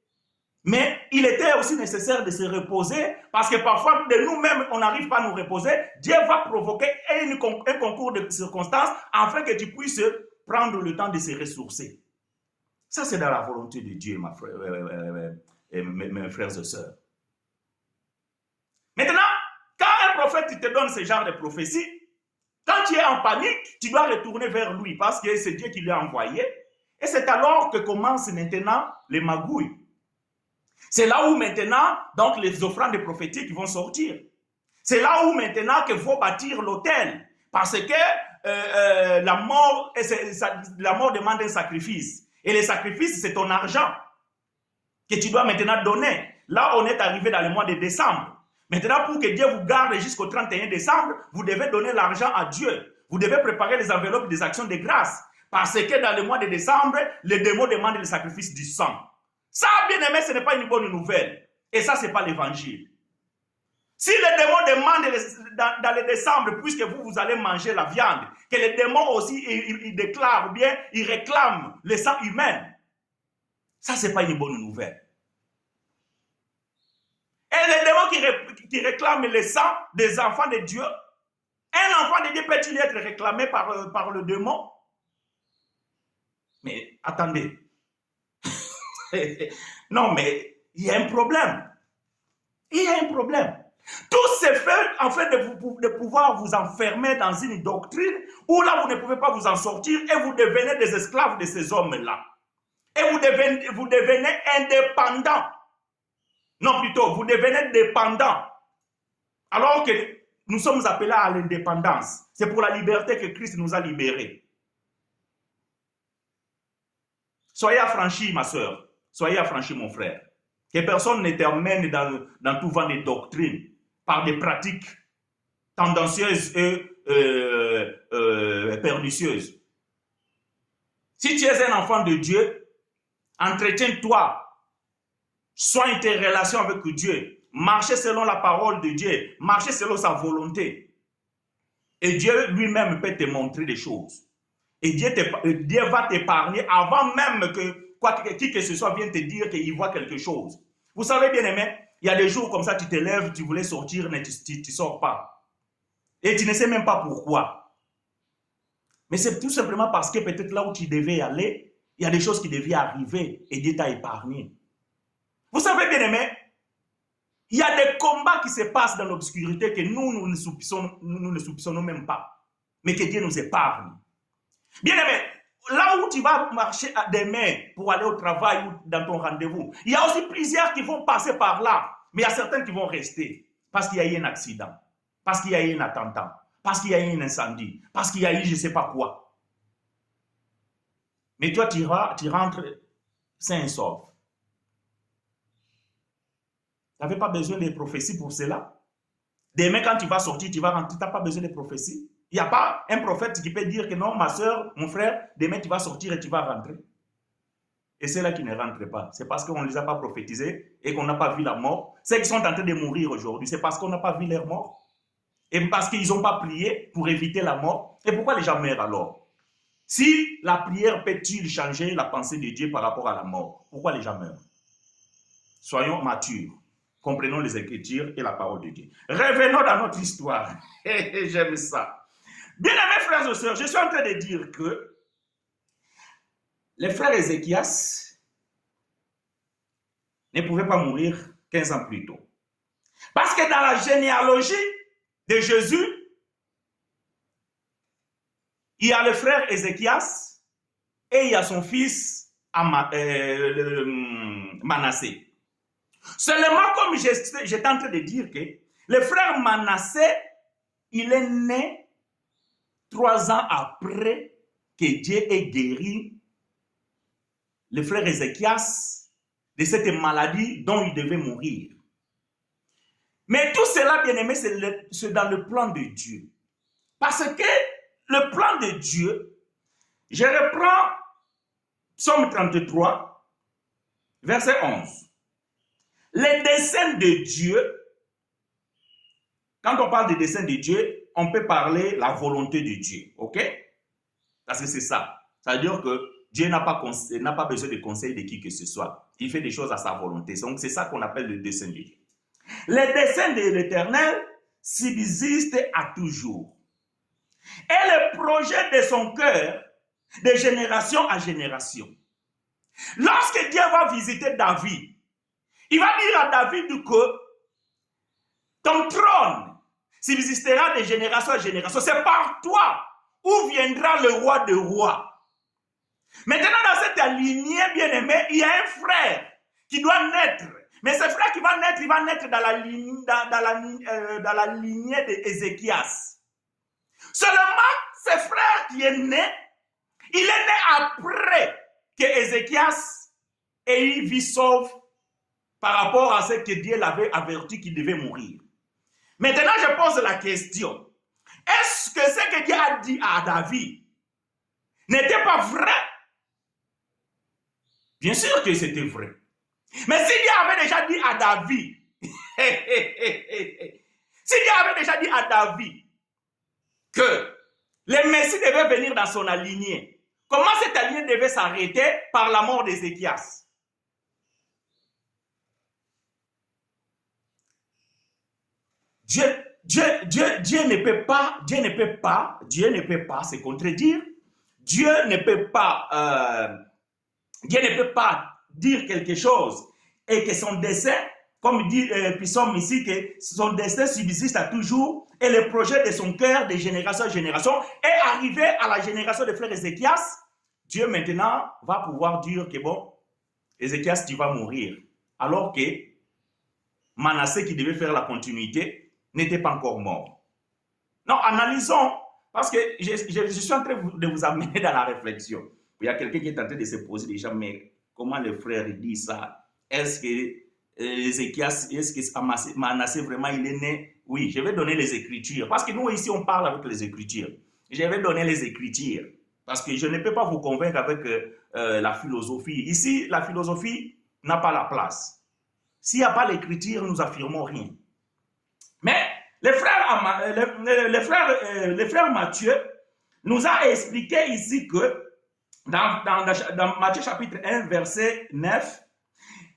Mais il était aussi nécessaire de se reposer parce que parfois de nous-mêmes, on n'arrive pas à nous reposer. Dieu va provoquer un concours de circonstances afin que tu puisses prendre le temps de se ressourcer. Ça, c'est dans la volonté de Dieu, mes frères et sœurs. Maintenant, quand un prophète te donne ce genre de prophétie, quand tu es en panique, tu dois retourner vers lui parce que c'est Dieu qui l'a envoyé. Et c'est alors que commencent maintenant les magouilles. C'est là où maintenant, donc, les offrandes prophétiques vont sortir. C'est là où maintenant qu'il faut bâtir l'autel. Parce que la mort demande un sacrifice. Et le sacrifice, c'est ton argent que tu dois maintenant donner. Là, on est arrivé dans le mois de décembre. Maintenant, pour que Dieu vous garde jusqu'au 31 décembre, vous devez donner l'argent à Dieu. Vous devez préparer les enveloppes des actions de grâce. Parce que dans le mois de décembre, les démons demandent le sacrifice du sang. Ça, bien aimé, ce n'est pas une bonne nouvelle. Et ça, ce n'est pas l'évangile. Si les démons demandent dans le décembre, puisque vous allez manger la viande, que les démons aussi, ils déclarent ou bien ils réclament le sang humain, ça, ce n'est pas une bonne nouvelle. Et les démons qui réclament le sang des enfants de Dieu, un enfant de Dieu peut-il être réclamé par le démon? Mais attendez. Non, mais il y a un problème. Il y a un problème. Tout se fait en fait de pouvoir vous enfermer dans une doctrine où là vous ne pouvez pas vous en sortir et vous devenez des esclaves de ces hommes-là. Et vous devenez indépendants. Non, plutôt, vous devenez dépendants. Alors que nous sommes appelés à l'indépendance. C'est pour la liberté que Christ nous a libérés. Soyez affranchis, ma soeur. Soyez affranchis, mon frère. Que personne ne t'emmène dans tout vent de doctrine par des pratiques tendancieuse et pernicieuse. Si tu es un enfant de Dieu, entretiens-toi, soigne tes relations avec Dieu, marchez selon la parole de Dieu, marchez selon sa volonté. Et Dieu lui-même peut te montrer des choses. Et Dieu va t'épargner avant même que qui que ce soit vienne te dire qu'il voit quelque chose. Vous savez bien aimé, il y a des jours comme ça, tu te lèves, tu voulais sortir, mais tu ne sors pas. Et tu ne sais même pas pourquoi. Mais c'est tout simplement parce que peut-être là où tu devais aller, il y a des choses qui devaient arriver et Dieu t'a épargné. Vous savez bien aimé, il y a des combats qui se passent dans l'obscurité que nous ne soupçonnons même pas, mais que Dieu nous épargne. Bien aimé, là où tu vas marcher demain pour aller au travail ou dans ton rendez-vous, il y a aussi plusieurs qui vont passer par là, mais il y a certains qui vont rester parce qu'il y a eu un accident, parce qu'il y a eu un attentat, parce qu'il y a eu un incendie, parce qu'il y a eu je ne sais pas quoi. Mais toi, tu rentres sain et sauf. Tu n'avais pas besoin de prophéties pour cela. Demain, quand tu vas sortir, tu vas rentrer, tu n'as pas besoin de prophéties. Il n'y a pas un prophète qui peut dire que non, ma soeur, mon frère, demain tu vas sortir et tu vas rentrer. Et ceux-là qui ne rentrent pas, c'est parce qu'on ne les a pas prophétisés et qu'on n'a pas vu la mort. Ceux qui sont en train de mourir aujourd'hui, c'est parce qu'on n'a pas vu leur mort. Et parce qu'ils n'ont pas prié pour éviter la mort. Et pourquoi les gens meurent alors? Si la prière peut-il changer la pensée de Dieu par rapport à la mort, pourquoi les gens meurent? Soyons matures. Comprenons les Écritures et la parole de Dieu. Revenons dans notre histoire. J'aime ça. Bien aimés frères et sœurs, je suis en train de dire que les frères Ézéchias ne pouvaient pas mourir 15 ans plus tôt. Parce que dans la généalogie de Jésus, il y a le frère Ézéchias et il y a son fils Manassé. Seulement, comme j'étais en train de dire que le frère Manassé, il est né 3 ans après que Dieu ait guéri le frère Ézéchias de cette maladie dont il devait mourir. Mais tout cela, bien aimé, c'est dans le plan de Dieu. Parce que le plan de Dieu, je reprends Psaume 33, verset 11. Les desseins de Dieu, quand on parle des desseins de Dieu, on peut parler la volonté de Dieu, ok? Parce que c'est ça. Ça veut dire que Dieu n'a pas besoin de conseil de qui que ce soit. Il fait des choses à sa volonté. Donc c'est ça qu'on appelle le dessein de Dieu. Les desseins de l'Éternel subsistent à toujours. Et le projet de son cœur, de génération à génération. Lorsque Dieu va visiter David, il va dire à David que ton trône subsistera de génération à génération. C'est par toi où viendra le roi de rois. Maintenant, dans cette lignée bien-aimée, il y a un frère qui doit naître. Mais ce frère qui va naître, il va naître dans la lignée d'Ézéchias. Seulement, ce frère qui est né, il est né après que Ézéchias ait eu vie sauve par rapport à ce que Dieu l'avait averti qu'il devait mourir. Maintenant, je pose la question. Est-ce que ce que Dieu a dit à David n'était pas vrai? Bien sûr que c'était vrai. Mais si Dieu avait déjà dit à David, si Dieu avait déjà dit à David que le Messie devait venir dans son lignée, comment cette lignée devait s'arrêter par la mort d'Ézéchias? Dieu ne peut pas se contredire. Dieu ne peut pas dire quelque chose et que son dessein, comme dit Psaume ici, que son dessein subsiste à toujours et le projet de son cœur de génération en génération est arrivé à la génération de frère Ézéchias. Dieu maintenant va pouvoir dire que bon, Ézéchias, tu vas mourir. Alors que Manassé, qui devait faire la continuité, n'était pas encore mort. Non, analysons, parce que je suis en train de vous amener dans la réflexion. Il y a quelqu'un qui est en train de se poser déjà, mais comment le frère dit ça? Est-ce que Ézéchias, est-ce que Manassé vraiment il est né? Oui, je vais donner les Écritures. Parce que nous ici on parle avec les Écritures. Je vais donner les Écritures. Parce que je ne peux pas vous convaincre avec la philosophie. Ici, la philosophie n'a pas la place. S'il n'y a pas l'Écriture, nous affirmons rien. Mais les frères Matthieu nous a expliqué ici que dans Matthieu chapitre 1, verset 9,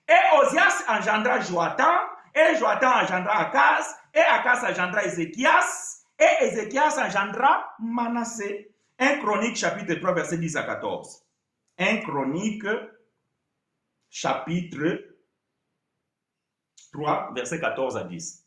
et Osias engendra Joatam, et Joatam engendra Akaz, et Akaz engendra Ézéchias, et Ézéchias engendra Manassé. 1 Chronique chapitre 3, verset 10 à 14. 1 Chronique chapitre 3, verset 14 à 10.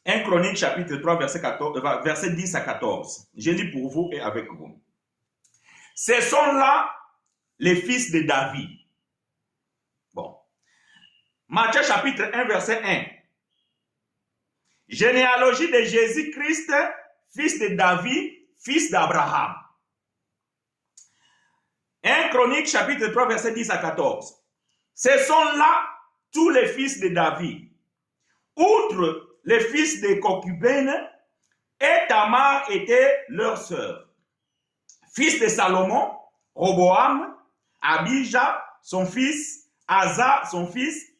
Un Chronique chapitre 3, verset 10 à 14. Je lis pour vous et avec vous. Ce sont là les fils de David. Bon. Matthieu chapitre 1, verset 1. Généalogie de Jésus-Christ, fils de David, fils d'Abraham. 1 Chronique chapitre 3, verset 10 à 14. Ce sont là tous les fils de David. Outre les fils de concubines, et Tamar était leur sœur. Fils de Salomon, Roboam, Abijah, son fils, Asa, son fils,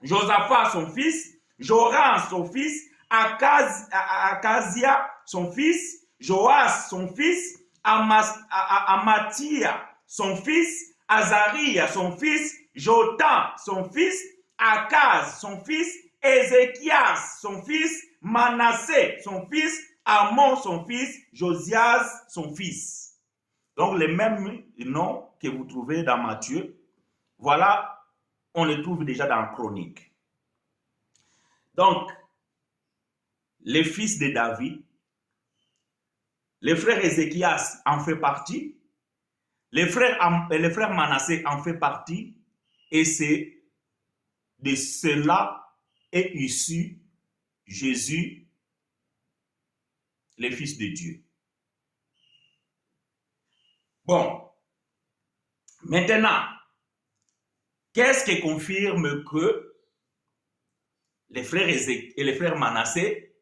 Josaphat, son fils, Joram, son fils, Akazia, son fils, Joas, son fils, Amathia, son fils, Azaria, son fils, Jotam, son fils, Akaz, son fils, Ézéchias, son fils, Manassé, son fils, Amon, son fils, Josias, son fils. Donc, les mêmes noms que vous trouvez dans Matthieu, voilà, on les trouve déjà dans Chronique. Donc, les fils de David, les frères Ézéchias en fait partie, les frères Manassé en fait partie, et c'est de cela est issu Jésus, le Fils de Dieu. Bon, maintenant, qu'est-ce qui confirme que les frères Ézéchias et les frères Manassé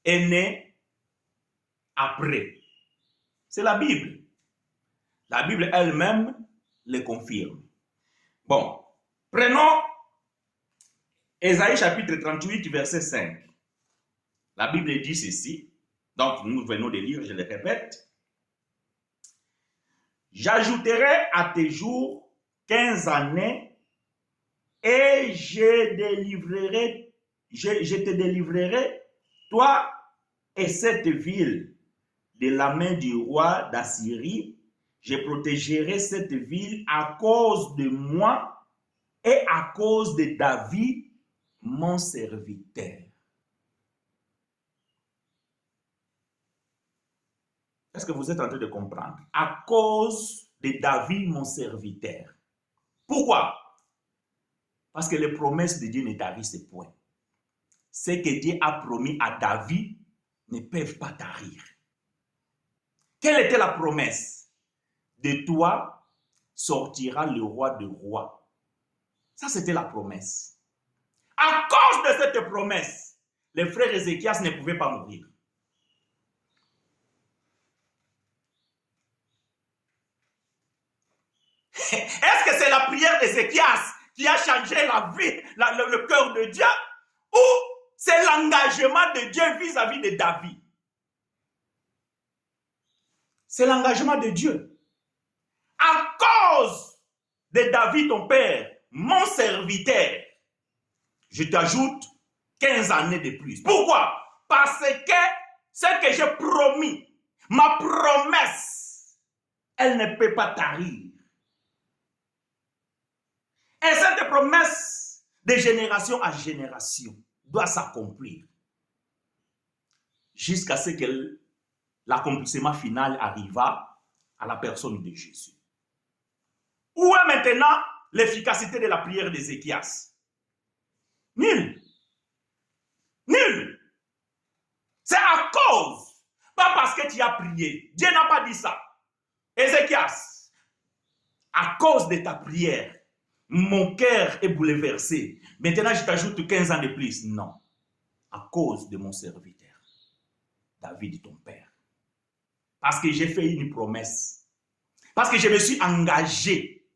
est né après? C'est la Bible. La Bible elle-même le confirme. Bon, prenons Ésaïe chapitre 38, verset 5. La Bible dit ceci, donc nous venons de lire, je le répète. J'ajouterai à tes jours 15 années et je te délivrerai, toi et cette ville, de la main du roi d'Assyrie. Je protégerai cette ville à cause de moi et à cause de David, mon serviteur. Est-ce que vous êtes en train de comprendre? À cause de David, mon serviteur. Pourquoi? Parce que les promesses de Dieu ne tarissent point. Ce que Dieu a promis à David ne peuvent pas tarir. Quelle était la promesse? De toi sortira le roi des rois. Ça, c'était la promesse. À cause de cette promesse, les frères Ézéchias ne pouvaient pas mourir. Est-ce que c'est la prière d'Ézéchias qui a changé la vie, le cœur de Dieu, ou c'est l'engagement de Dieu vis-à-vis de David? C'est l'engagement de Dieu. À cause de David, ton père, mon serviteur, je t'ajoute 15 années de plus. Pourquoi? Parce que ce que j'ai promis, ma promesse, elle ne peut pas tarir. Et cette promesse, de génération à génération, doit s'accomplir jusqu'à ce que l'accomplissement final arriva à la personne de Jésus. Où est maintenant l'efficacité de la prière d'Ézéchias? Nulle. Nulle. que tu as prié. Dieu n'a pas dit ça. Ézéchias, à cause de ta prière, mon cœur est bouleversé. Maintenant, je t'ajoute 15 ans de plus. Non. À cause de mon serviteur, David, ton père. Parce que j'ai fait une promesse. Parce que je me suis engagé.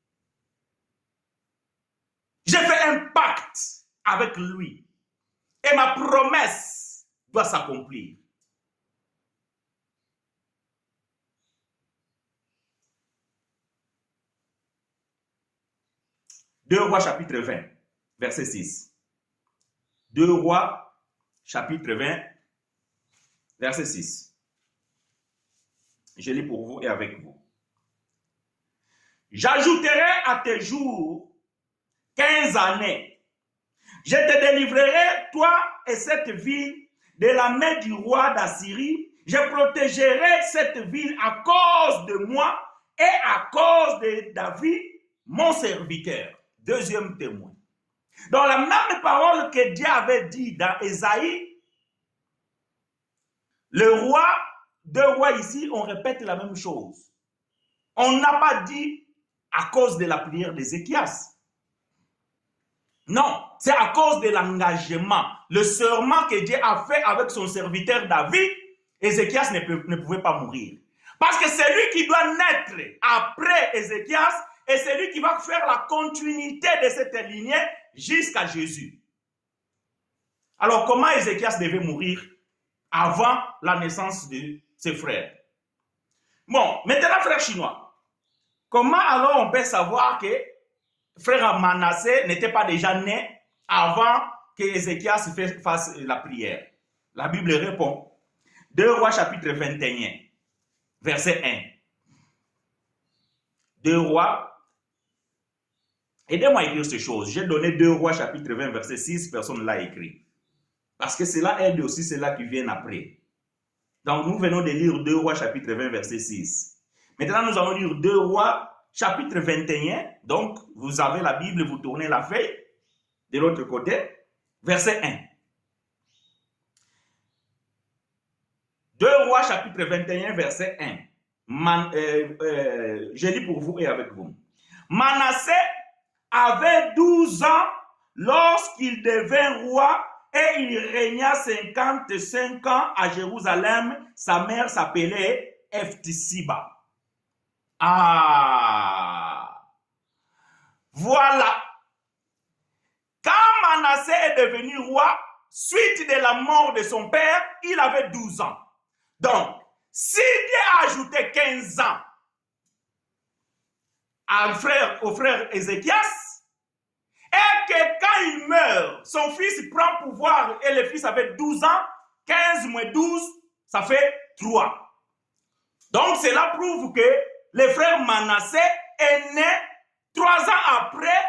J'ai fait un pacte avec lui. Et ma promesse doit s'accomplir. Deux Rois chapitre 20, verset 6. Deux Rois chapitre 20, verset 6. Je lis pour vous et avec vous. J'ajouterai à tes jours 15 années. Je te délivrerai, toi et cette ville, de la main du roi d'Assyrie. Je protégerai cette ville à cause de moi et à cause de David, mon serviteur. Deuxième témoin. Dans la même parole que Dieu avait dit dans Ésaïe, le roi, deux rois ici, on répète la même chose. On n'a pas dit à cause de la prière d'Ézéchias. Non, c'est à cause de l'engagement, le serment que Dieu a fait avec son serviteur David. Ézéchias ne pouvait pas mourir. Parce que c'est lui qui doit naître après Ézéchias et c'est lui qui va faire la continuité de cette lignée jusqu'à Jésus. Alors, comment Ézéchias devait mourir avant la naissance de ses frères? Bon, maintenant, frère chinois, comment alors on peut savoir que frère Manassé n'était pas déjà né avant que Ézéchias fasse la prière? La Bible répond. 2 Rois chapitre 21, verset 1. 2 Rois. Aidez-moi à écrire ces choses. J'ai donné 2 Rois chapitre 20, verset 6. Personne ne l'a écrit. Parce que cela aide aussi ceux-là qui viennent après. Donc nous venons de lire 2 Rois chapitre 20, verset 6. Maintenant nous allons lire 2 Rois chapitre 21. Donc vous avez la Bible, vous tournez la feuille de l'autre côté. Verset 1. 2 Rois chapitre 21, verset 1. Je lis pour vous et avec vous. Manassé avait 12 ans lorsqu'il devint roi et il régna 55 ans à Jérusalem. Sa mère s'appelait Eftisiba. Ah! Voilà. Quand Manassé est devenu roi, suite de la mort de son père, il avait 12 ans. Donc, si Dieu a ajouté 15 ans au frère Ézéchias, et que quand il meurt, son fils prend pouvoir et le fils avait 12 ans, 15 moins 12, ça fait 3. Donc, cela prouve que le frère Manassé est né 3 ans après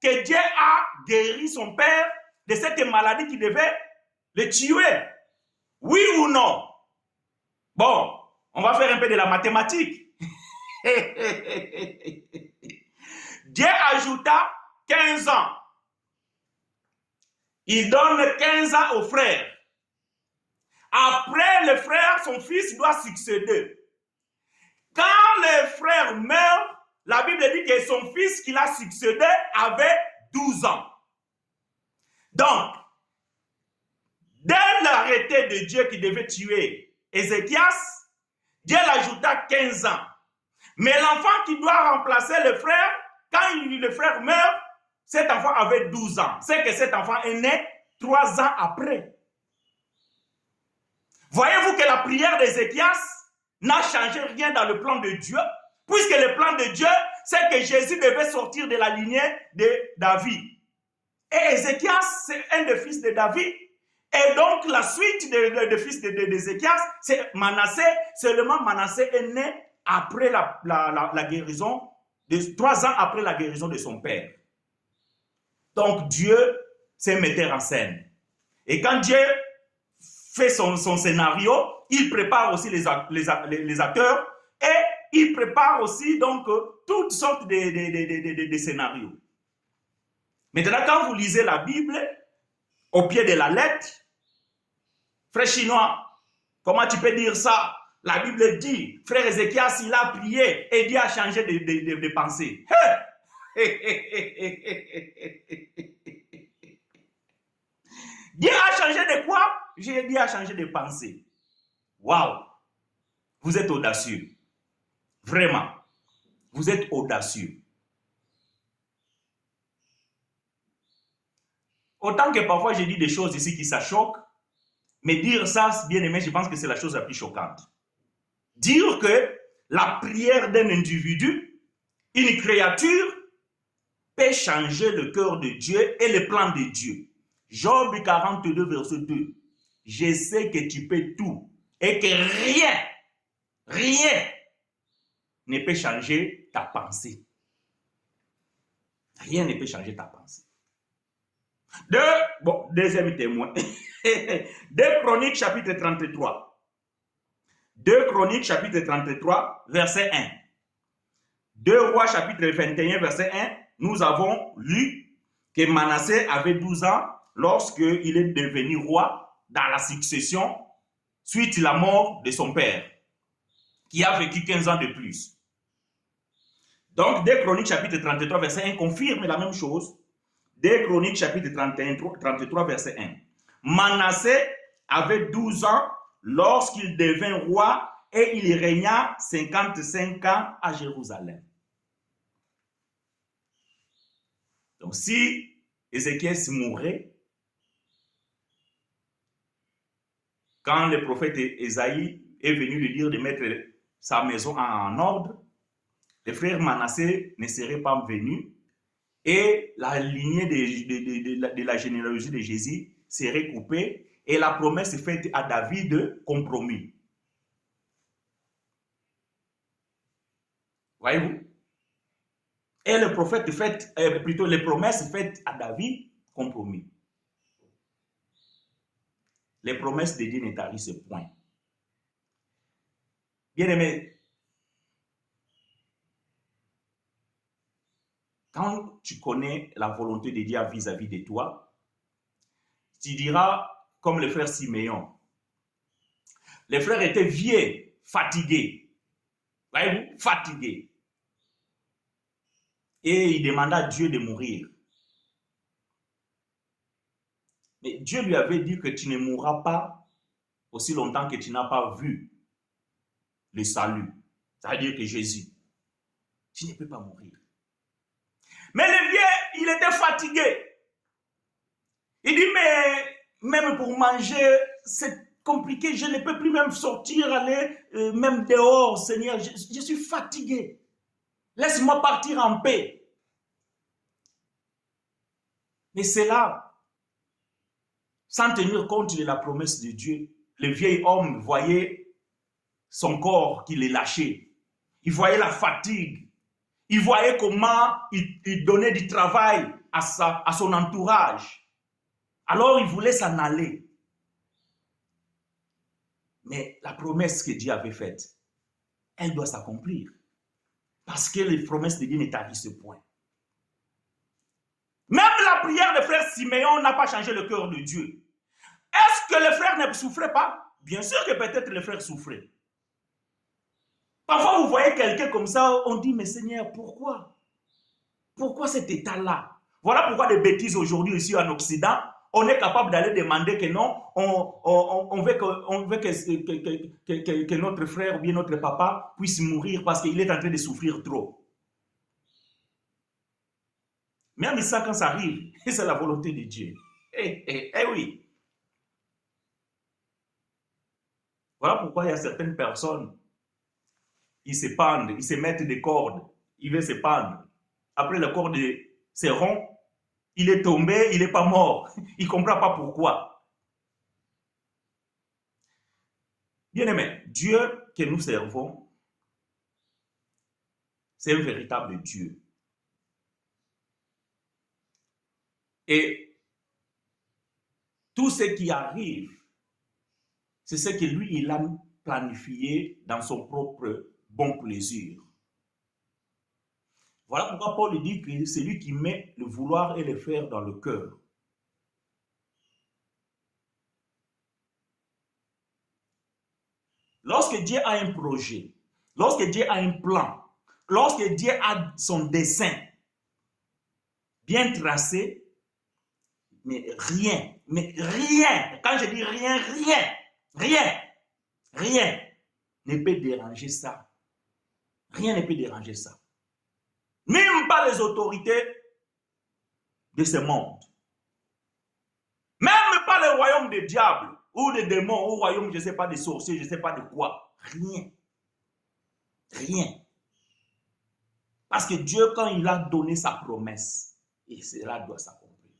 que Dieu a guéri son père de cette maladie qui devait le tuer. Oui ou non? Bon, on va faire un peu de la mathématique. Dieu ajouta 15 ans. Il donne 15 ans au frère. Après le frère, son fils doit succéder. Quand le frère meurt, la Bible dit que son fils qui l'a succédé avait 12 ans. Donc, dès l'arrêté de Dieu qui devait tuer Ézéchias, Dieu l'ajouta 15 ans. Mais l'enfant qui doit remplacer le frère, quand le frère meurt, cet enfant avait 12 ans. C'est que cet enfant est né 3 ans après. Voyez-vous que la prière d'Ézéchias n'a changé rien dans le plan de Dieu, puisque le plan de Dieu, c'est que Jésus devait sortir de la lignée de David. Et Ézéchias, c'est un des fils de David. Et donc, la suite des fils d'Ézéchias, c'est Manassé. Seulement, Manassé est né après la guérison, 3 ans après la guérison de son père. Donc, Dieu, c'est metteur en scène. Et quand Dieu fait son scénario, il prépare aussi les acteurs et il prépare aussi donc toutes sortes de scénarios. Maintenant, quand vous lisez la Bible, au pied de la lettre, frère chinois, comment tu peux dire ça? La Bible dit, frère Ézéchias, il a prié et Dieu a changé de pensée. Dieu a changé de quoi? Dieu a changé de pensée. Waouh! Vous êtes audacieux. Vraiment. Vous êtes audacieux. Autant que parfois je dis des choses ici qui ça choque, mais dire ça, bien aimé, je pense que c'est la chose la plus choquante. Dire que la prière d'un individu, une créature, peut changer le cœur de Dieu et le plan de Dieu. Job 42, verset 2. Je sais que tu peux tout et que rien ne peut changer ta pensée. Rien ne peut changer ta pensée. Deuxième témoin. 2 Chroniques chapitre 33. 2 Chroniques chapitre 33, verset 1. 2 Rois chapitre 21, verset 1. Nous avons lu que Manassé avait 12 ans lorsqu'il est devenu roi dans la succession suite à la mort de son père, qui a vécu 15 ans de plus. Donc, 2 Chroniques chapitre 33, verset 1 confirme la même chose. 2 Chroniques chapitre 33, verset 1. Manassé avait 12 ans lorsqu'il devint roi et il régna 55 ans à Jérusalem. Donc, si Ézéchias mourait, quand le prophète Ésaïe est venu lui dire de mettre sa maison en ordre, le frère Manassé ne serait pas venu et la lignée de la généalogie de Jésus serait coupée et la promesse faite à David compromis. Voyez-vous? Et le prophète fait, plutôt les promesses faites à David compromis. Les promesses de Dieu ne tarissent point. Bien aimé, quand tu connais la volonté de Dieu vis-à-vis de toi, tu diras comme le frère Siméon. Les frères étaient vieux, fatigués. Voyez-vous, fatigués. Et il demanda à Dieu de mourir. Mais Dieu lui avait dit que tu ne mourras pas aussi longtemps que tu n'as pas vu le salut. C'est-à-dire que Jésus, tu ne peux pas mourir. Mais le vieux, il était fatigué. Il dit, mais même pour manger, c'est compliqué. Je ne peux plus même sortir, aller même dehors, Seigneur. Je suis fatigué. Laisse-moi partir en paix. Mais c'est là, sans tenir compte de la promesse de Dieu, le vieil homme voyait son corps qui est lâché. Il voyait la fatigue. Il voyait comment il donnait du travail à son entourage. Alors il voulait s'en aller. Mais la promesse que Dieu avait faite, elle doit s'accomplir. Parce que les promesses de Dieu ne tarissent point. Même la prière de frère Siméon n'a pas changé le cœur de Dieu. Est-ce que le frère ne souffrait pas? Bien sûr que peut-être le frère souffrait. Parfois, vous voyez quelqu'un comme ça, on dit, mais Seigneur, pourquoi? Pourquoi cet état-là? Voilà pourquoi des bêtises aujourd'hui ici en Occident, on est capable d'aller demander que non, on veut que notre frère ou bien notre papa puisse mourir parce qu'il est en train de souffrir trop. Même ça, quand ça arrive, c'est la volonté de Dieu. Oui. Voilà pourquoi il y a certaines personnes, ils se pendent, ils se mettent des cordes, ils veulent se pendre. Après, la corde se rompt, il est tombé, il n'est pas mort. Il ne comprend pas pourquoi. Bien-aimé, Dieu que nous servons, c'est un véritable Dieu. Et tout ce qui arrive, c'est ce que lui, il a planifié dans son propre bon plaisir. Voilà pourquoi Paul dit que c'est lui qui met le vouloir et le faire dans le cœur. lorsque Dieu a un projet, lorsque Dieu a un plan, lorsque Dieu a son dessein bien tracé, mais rien, quand je dis rien ne peut déranger ça. Rien ne peut déranger ça. Même pas les autorités de ce monde. Même pas le royaume des diables, ou des démons, ou royaume, je ne sais pas, des sorciers, je ne sais pas de quoi. Rien. Parce que Dieu, quand il a donné sa promesse, et cela doit s'accomplir.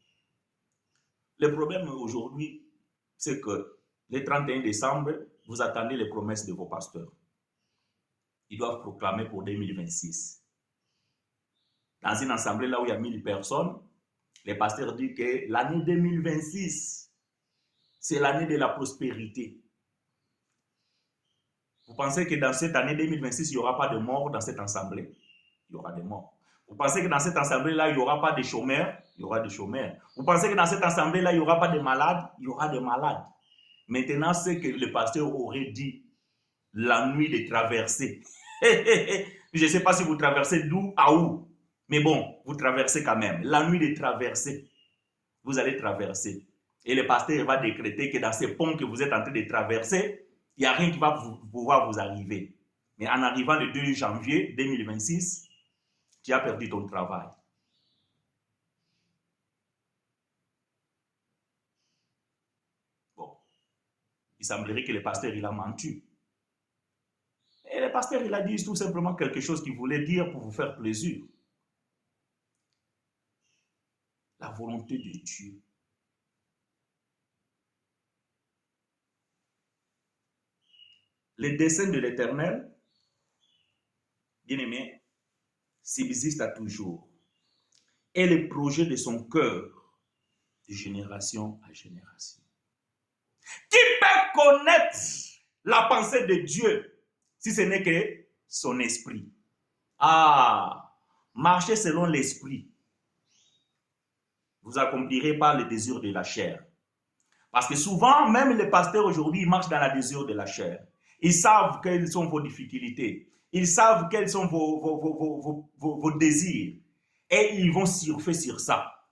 Le problème aujourd'hui, c'est que le 31 décembre, vous attendez les promesses de vos pasteurs. Ils doivent proclamer pour 2026. Dans une assemblée là où il y a 1000 personnes, les pasteurs disent que l'année 2026, c'est l'année de la prospérité. Vous pensez que dans cette année 2026, il n'y aura pas de morts dans cette assemblée? Il y aura des morts. Vous pensez que dans cette assemblée-là, il n'y aura pas de chômeurs? Il y aura des chômeurs. Vous pensez que dans cette assemblée-là, il n'y aura pas de malades? Il y aura des malades. Maintenant, c'est que le pasteur aurait dit la nuit de traverser. Je ne sais pas si vous traversez d'où à où, mais bon, vous traversez quand même. La nuit de traverser, vous allez traverser. Et le pasteur va décréter que dans ces ponts que vous êtes en train de traverser, il n'y a rien qui va pouvoir vous arriver. Mais en arrivant le 2 janvier 2026, tu as perdu ton travail. Bon, il semblerait que le pasteur, il a menti. Et le pasteur, il a dit tout simplement quelque chose qu'il voulait dire pour vous faire plaisir. La volonté de Dieu. Le dessein de l'Éternel, bien aimé, subsiste à toujours. Et le projet de son cœur, de génération à génération. Qui peut connaître la pensée de Dieu si ce n'est que son esprit? Ah, marchez selon l'esprit. Vous accomplirez pas le désir de la chair. Parce que souvent, même les pasteurs aujourd'hui, ils marchent dans la désir de la chair. Ils savent quelles sont vos difficultés. Ils savent quels sont vos désirs. Et ils vont surfer sur ça.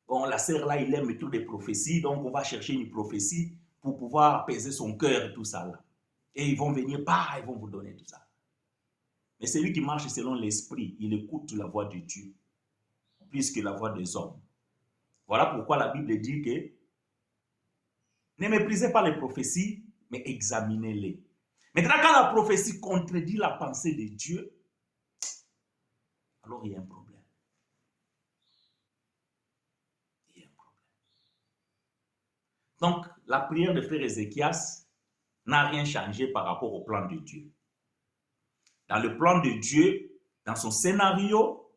Bon, la sœur là, il aime tout des prophéties, donc on va chercher une prophétie pour pouvoir peser son cœur et tout ça là. Et ils vont venir, bah, ils vont vous donner tout ça. Mais celui qui marche selon l'esprit, il écoute la voix de Dieu, plus que la voix des hommes. Voilà pourquoi la Bible dit que ne méprisez pas les prophéties, mais examinez-les. Maintenant, quand la prophétie contredit la pensée de Dieu, alors il y a un problème. Il y a un problème. Donc, la prière de frère Ézéchias n'a rien changé par rapport au plan de Dieu. Dans le plan de Dieu, dans son scénario,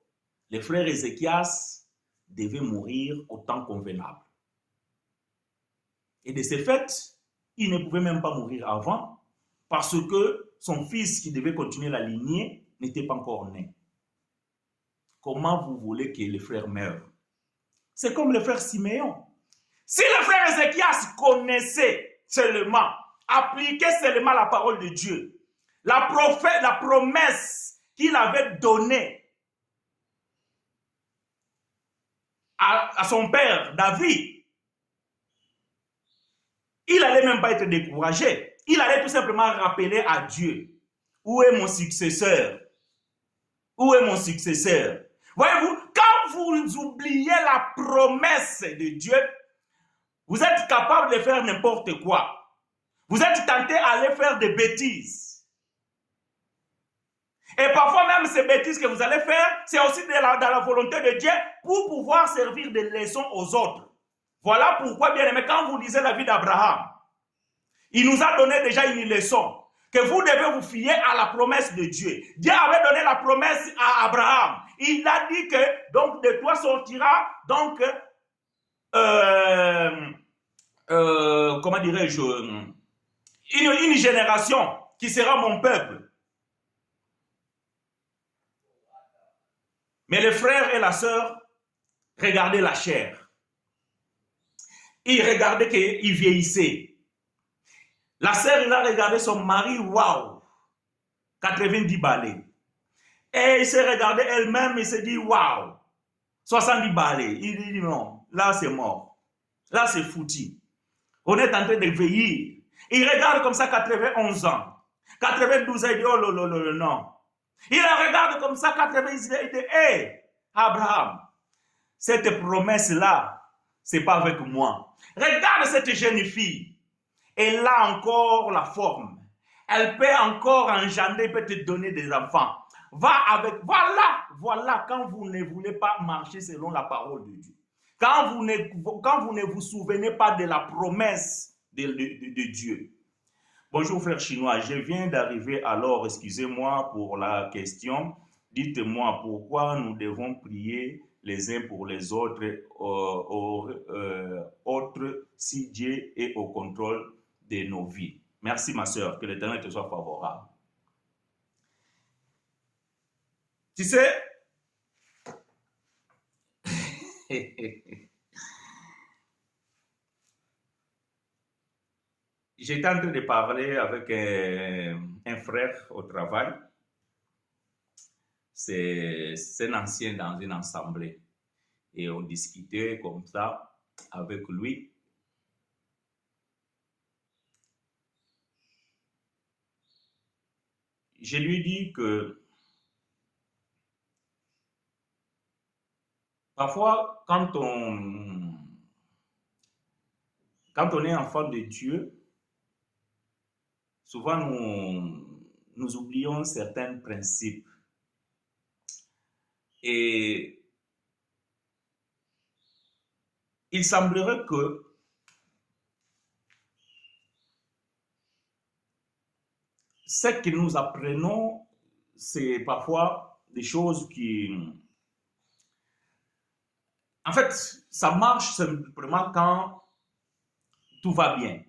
le frère Ézéchias devait mourir au temps convenable. Et de ce fait, il ne pouvait même pas mourir avant parce que son fils qui devait continuer la lignée n'était pas encore né. Comment vous voulez que le frère meure? C'est comme le frère Siméon. Si le frère Ézéchias connaissait seulement, appliquait seulement la parole de Dieu, la promesse qu'il avait donnée à son père David, il n'allait même pas être découragé. Il allait tout simplement rappeler à Dieu, où est mon successeur? Où est mon successeur? Voyez-vous, quand vous oubliez la promesse de Dieu, vous êtes capable de faire n'importe quoi. Vous êtes tenté à aller faire des bêtises. Et parfois même ces bêtises que vous allez faire, c'est aussi dans la volonté de Dieu pour pouvoir servir de leçon aux autres. Voilà pourquoi, bien aimé, quand vous lisez la vie d'Abraham, il nous a donné déjà une leçon, que vous devez vous fier à la promesse de Dieu. Dieu avait donné la promesse à Abraham. Il a dit que, donc, de toi sortira, donc, comment dirais-je, une génération qui sera mon peuple. Mais le frère et la sœur regardaient la chair. Ils regardaient qu'ils vieillissaient. La sœur, il a regardé son mari, waouh, 90 balais. Et il s'est regardé elle-même, il s'est dit, waouh, 70 balais. Il dit non, là c'est mort. Là c'est foutu. On est en train de veiller. Il regarde comme ça 91 ans. 92 ans, il dit, oh non. Il regarde comme ça 80 ans, il dit, hé, Abraham, cette promesse-là, c'est pas avec moi. Regarde cette jeune fille. Elle a encore la forme. Elle peut encore engendrer, peut te donner des enfants. Va avec, voilà, quand vous ne voulez pas marcher selon la parole de Dieu. Quand vous ne vous souvenez pas de la promesse de Dieu. Bonjour frère chinois, je viens d'arriver, alors excusez-moi pour la question. Dites-moi pourquoi nous devons prier les uns pour les autres, autres si Dieu est au contrôle de nos vies. Merci ma soeur, que l'Éternel te soit favorable. Tu sais, j'étais en train de parler avec un frère au travail. C'est un ancien dans une assemblée. Et on discutait comme ça avec lui. Je lui dis que parfois, quand on est enfant de Dieu, souvent nous oublions certains principes. Et il semblerait que ce que nous apprenons, c'est parfois des choses qui... En fait, ça marche simplement quand tout va bien.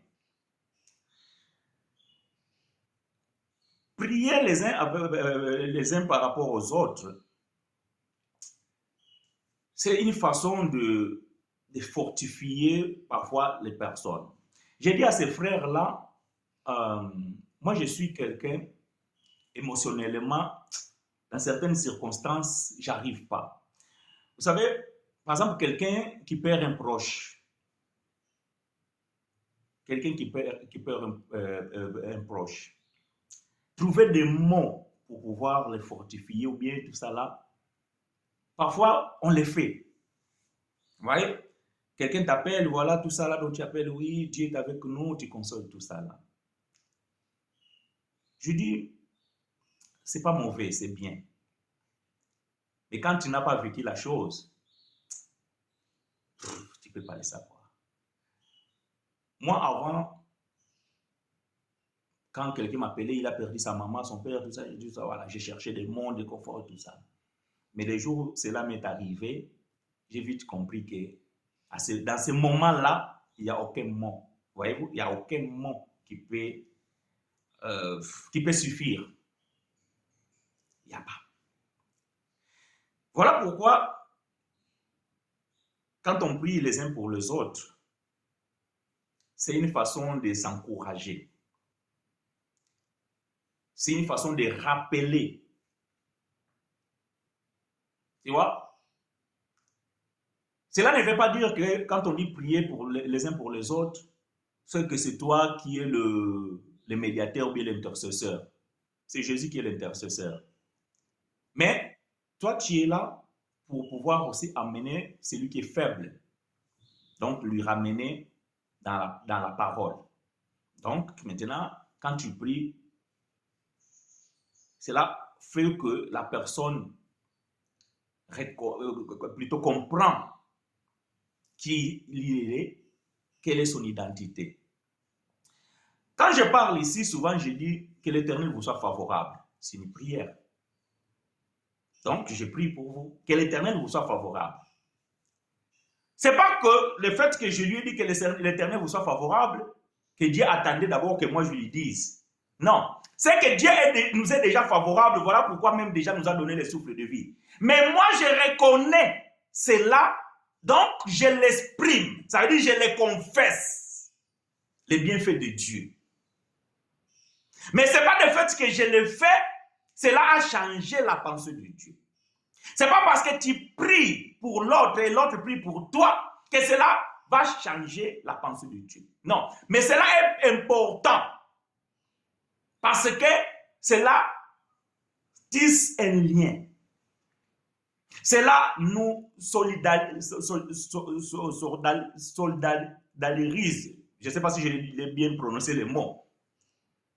Prier les uns par rapport aux autres, c'est une façon de fortifier parfois les personnes. J'ai dit à ces frères-là, moi je suis quelqu'un, émotionnellement, dans certaines circonstances, j'arrive pas. Vous savez, par exemple, quelqu'un qui perd un proche, un proche, trouver des mots pour pouvoir les fortifier ou bien tout ça là, parfois on les fait. Vous voyez, quelqu'un t'appelle, voilà tout ça là, donc tu appelles, oui, Dieu est avec nous, tu consoles tout ça là. Je dis, c'est pas mauvais, c'est bien. Mais quand tu n'as pas vécu la chose, tu ne peux pas le savoir. Moi, avant, quand quelqu'un m'appelait, il a perdu sa maman, son père, tout ça, voilà, j'ai cherché des mots de confort, tout ça. Mais les jours où cela m'est arrivé, j'ai vite compris que dans ce moment-là, il n'y a aucun mot. Voyez-vous, il n'y a aucun mot qui peut suffire. Il n'y a pas. Voilà pourquoi, quand on prie les uns pour les autres, c'est une façon de s'encourager. C'est une façon de rappeler. Tu vois? Cela ne veut pas dire que quand on dit prier pour les uns pour les autres, c'est que c'est toi qui es le médiateur ou bien l'intercesseur. C'est Jésus qui est l'intercesseur. Mais toi, tu es là pour pouvoir aussi amener celui qui est faible. Donc, lui ramener dans la parole. Donc, maintenant, quand tu pries, cela fait que la personne plutôt comprend qui il est, quelle est son identité. Quand je parle ici, souvent je dis que l'Éternel vous soit favorable. C'est une prière. Donc, je prie pour vous, que l'Éternel vous soit favorable. Ce n'est pas que le fait que je lui ai dit que l'Éternel vous soit favorable, que Dieu attendait d'abord que moi je lui dise. Non, c'est que Dieu nous est déjà favorable, voilà pourquoi même déjà nous a donné le souffle de vie. Mais moi je reconnais cela, donc je l'exprime, ça veut dire je le confesse, les bienfaits de Dieu. Mais ce n'est pas le fait que je le fais, cela a changé la pensée de Dieu. Ce n'est pas parce que tu pries pour l'autre et l'autre prie pour toi que cela va changer la pensée de Dieu. Non, mais cela est important parce que cela tisse un lien. Cela nous solidarise. Je ne sais pas si j'ai bien prononcé le mot.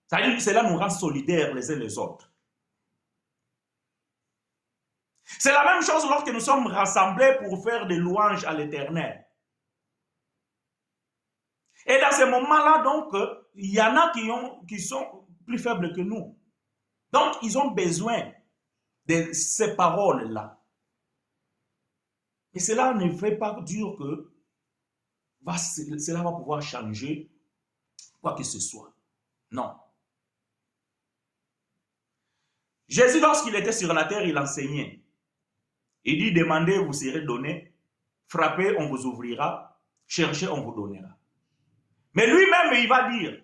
Cela nous rend solidaires les uns les autres. C'est la même chose lorsque nous sommes rassemblés pour faire des louanges à l'Éternel. Et dans ces moments-là, donc, il y en a qui sont plus faibles que nous. Donc, ils ont besoin de ces paroles-là. Et cela ne veut pas dire que cela va pouvoir changer quoi que ce soit. Non. Jésus, lorsqu'il était sur la terre, il enseignait. Il dit, demandez, vous serez donné. Frappez, on vous ouvrira. Cherchez, on vous donnera. Mais lui-même, il va dire,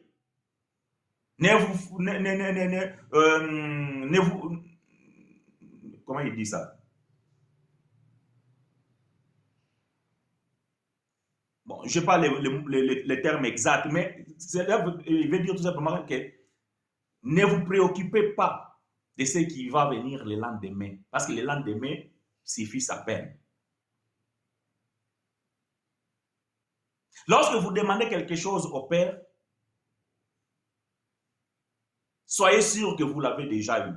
comment il dit ça? Bon, je n'ai pas les termes exacts, mais il veut dire tout simplement que ne vous préoccupez pas de ce qui va venir le lendemain, parce que le lendemain suffit sa peine. Lorsque vous demandez quelque chose au Père, soyez sûr que vous l'avez déjà eu.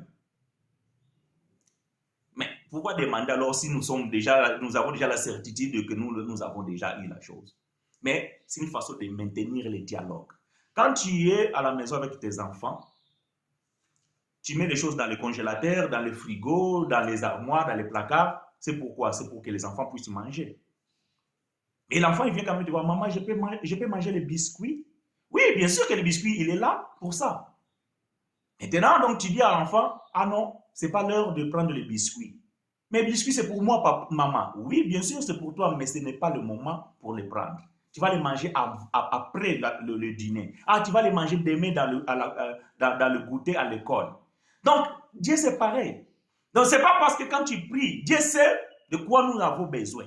Mais pourquoi demander alors si nous avons déjà la certitude que nous avons déjà eu la chose? Mais c'est une façon de maintenir le dialogue. Quand tu es à la maison avec tes enfants, tu mets les choses dans le congélateur, dans le frigo, dans les armoires, dans les placards. C'est pourquoi? C'est pour que les enfants puissent manger. Et l'enfant, il vient quand même te voir, maman, je peux manger les biscuits? Oui, bien sûr que le biscuit, il est là pour ça. Maintenant, donc, tu dis à l'enfant, ah non, ce n'est pas l'heure de prendre les biscuits. Mais les biscuits, c'est pour moi, papa, maman. Oui, bien sûr, c'est pour toi, mais ce n'est pas le moment pour les prendre. Tu vas les manger après le dîner. Ah, tu vas les manger demain dans le goûter à l'école. Donc, Dieu, c'est pareil. Donc, ce n'est pas parce que quand tu pries, Dieu sait de quoi nous avons besoin.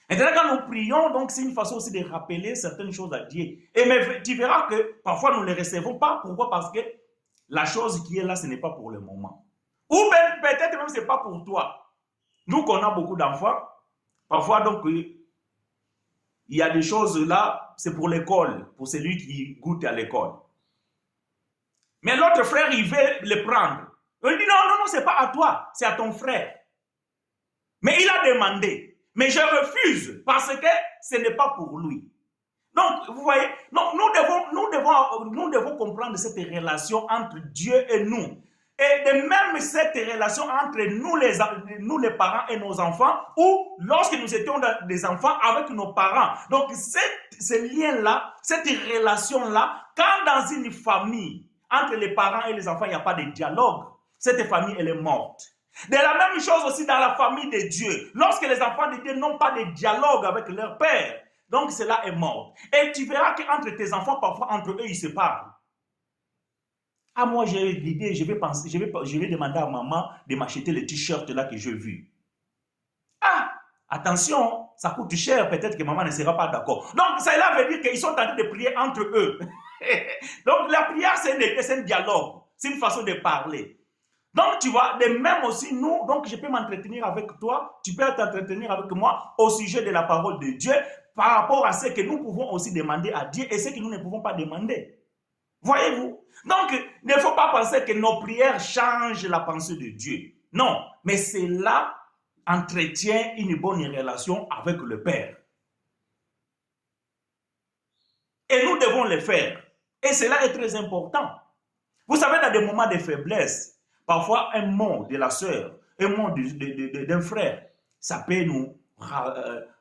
Maintenant, quand nous prions, donc c'est une façon aussi de rappeler certaines choses à Dieu. Et mais tu verras que parfois nous ne les recevons pas. Pourquoi? Parce que la chose qui est là, ce n'est pas pour le moment. Ou peut-être même ce n'est pas pour toi. Nous, qu'on a beaucoup d'enfants, parfois donc il y a des choses là, c'est pour l'école, pour celui qui goûte à l'école. Mais l'autre frère, il veut le prendre. Il dit non, ce n'est pas à toi, c'est à ton frère. Mais il a demandé. Mais je refuse parce que ce n'est pas pour lui. Donc, vous voyez, donc nous devons comprendre cette relation entre Dieu et nous. Et de même cette relation entre nous les parents et nos enfants, ou lorsque nous étions des enfants avec nos parents. Donc, ce lien-là, cette relation-là, quand dans une famille, entre les parents et les enfants, il n'y a pas de dialogue, cette famille, elle est morte. De la même chose aussi dans la famille de Dieu. Lorsque les enfants de Dieu n'ont pas de dialogue avec leur père, donc cela est mort. Et tu verras qu'entre tes enfants, parfois entre eux, ils se parlent. Ah, moi j'ai l'idée, je vais demander à maman de m'acheter le t-shirt là que j'ai vu. Ah, attention, ça coûte cher, peut-être que maman ne sera pas d'accord. Donc cela veut dire qu'ils sont en train de prier entre eux. Donc la prière, c'est un dialogue, c'est une façon de parler. Donc, tu vois, de même aussi, nous, donc je peux m'entretenir avec toi, tu peux t'entretenir avec moi au sujet de la parole de Dieu par rapport à ce que nous pouvons aussi demander à Dieu et ce que nous ne pouvons pas demander. Voyez-vous? Donc, il ne faut pas penser que nos prières changent la pensée de Dieu. Non, mais cela entretient une bonne relation avec le Père. Et nous devons le faire. Et cela est très important. Vous savez, dans des moments de faiblesse, parfois, un mot de la sœur, un mot d'un frère, ça peut nous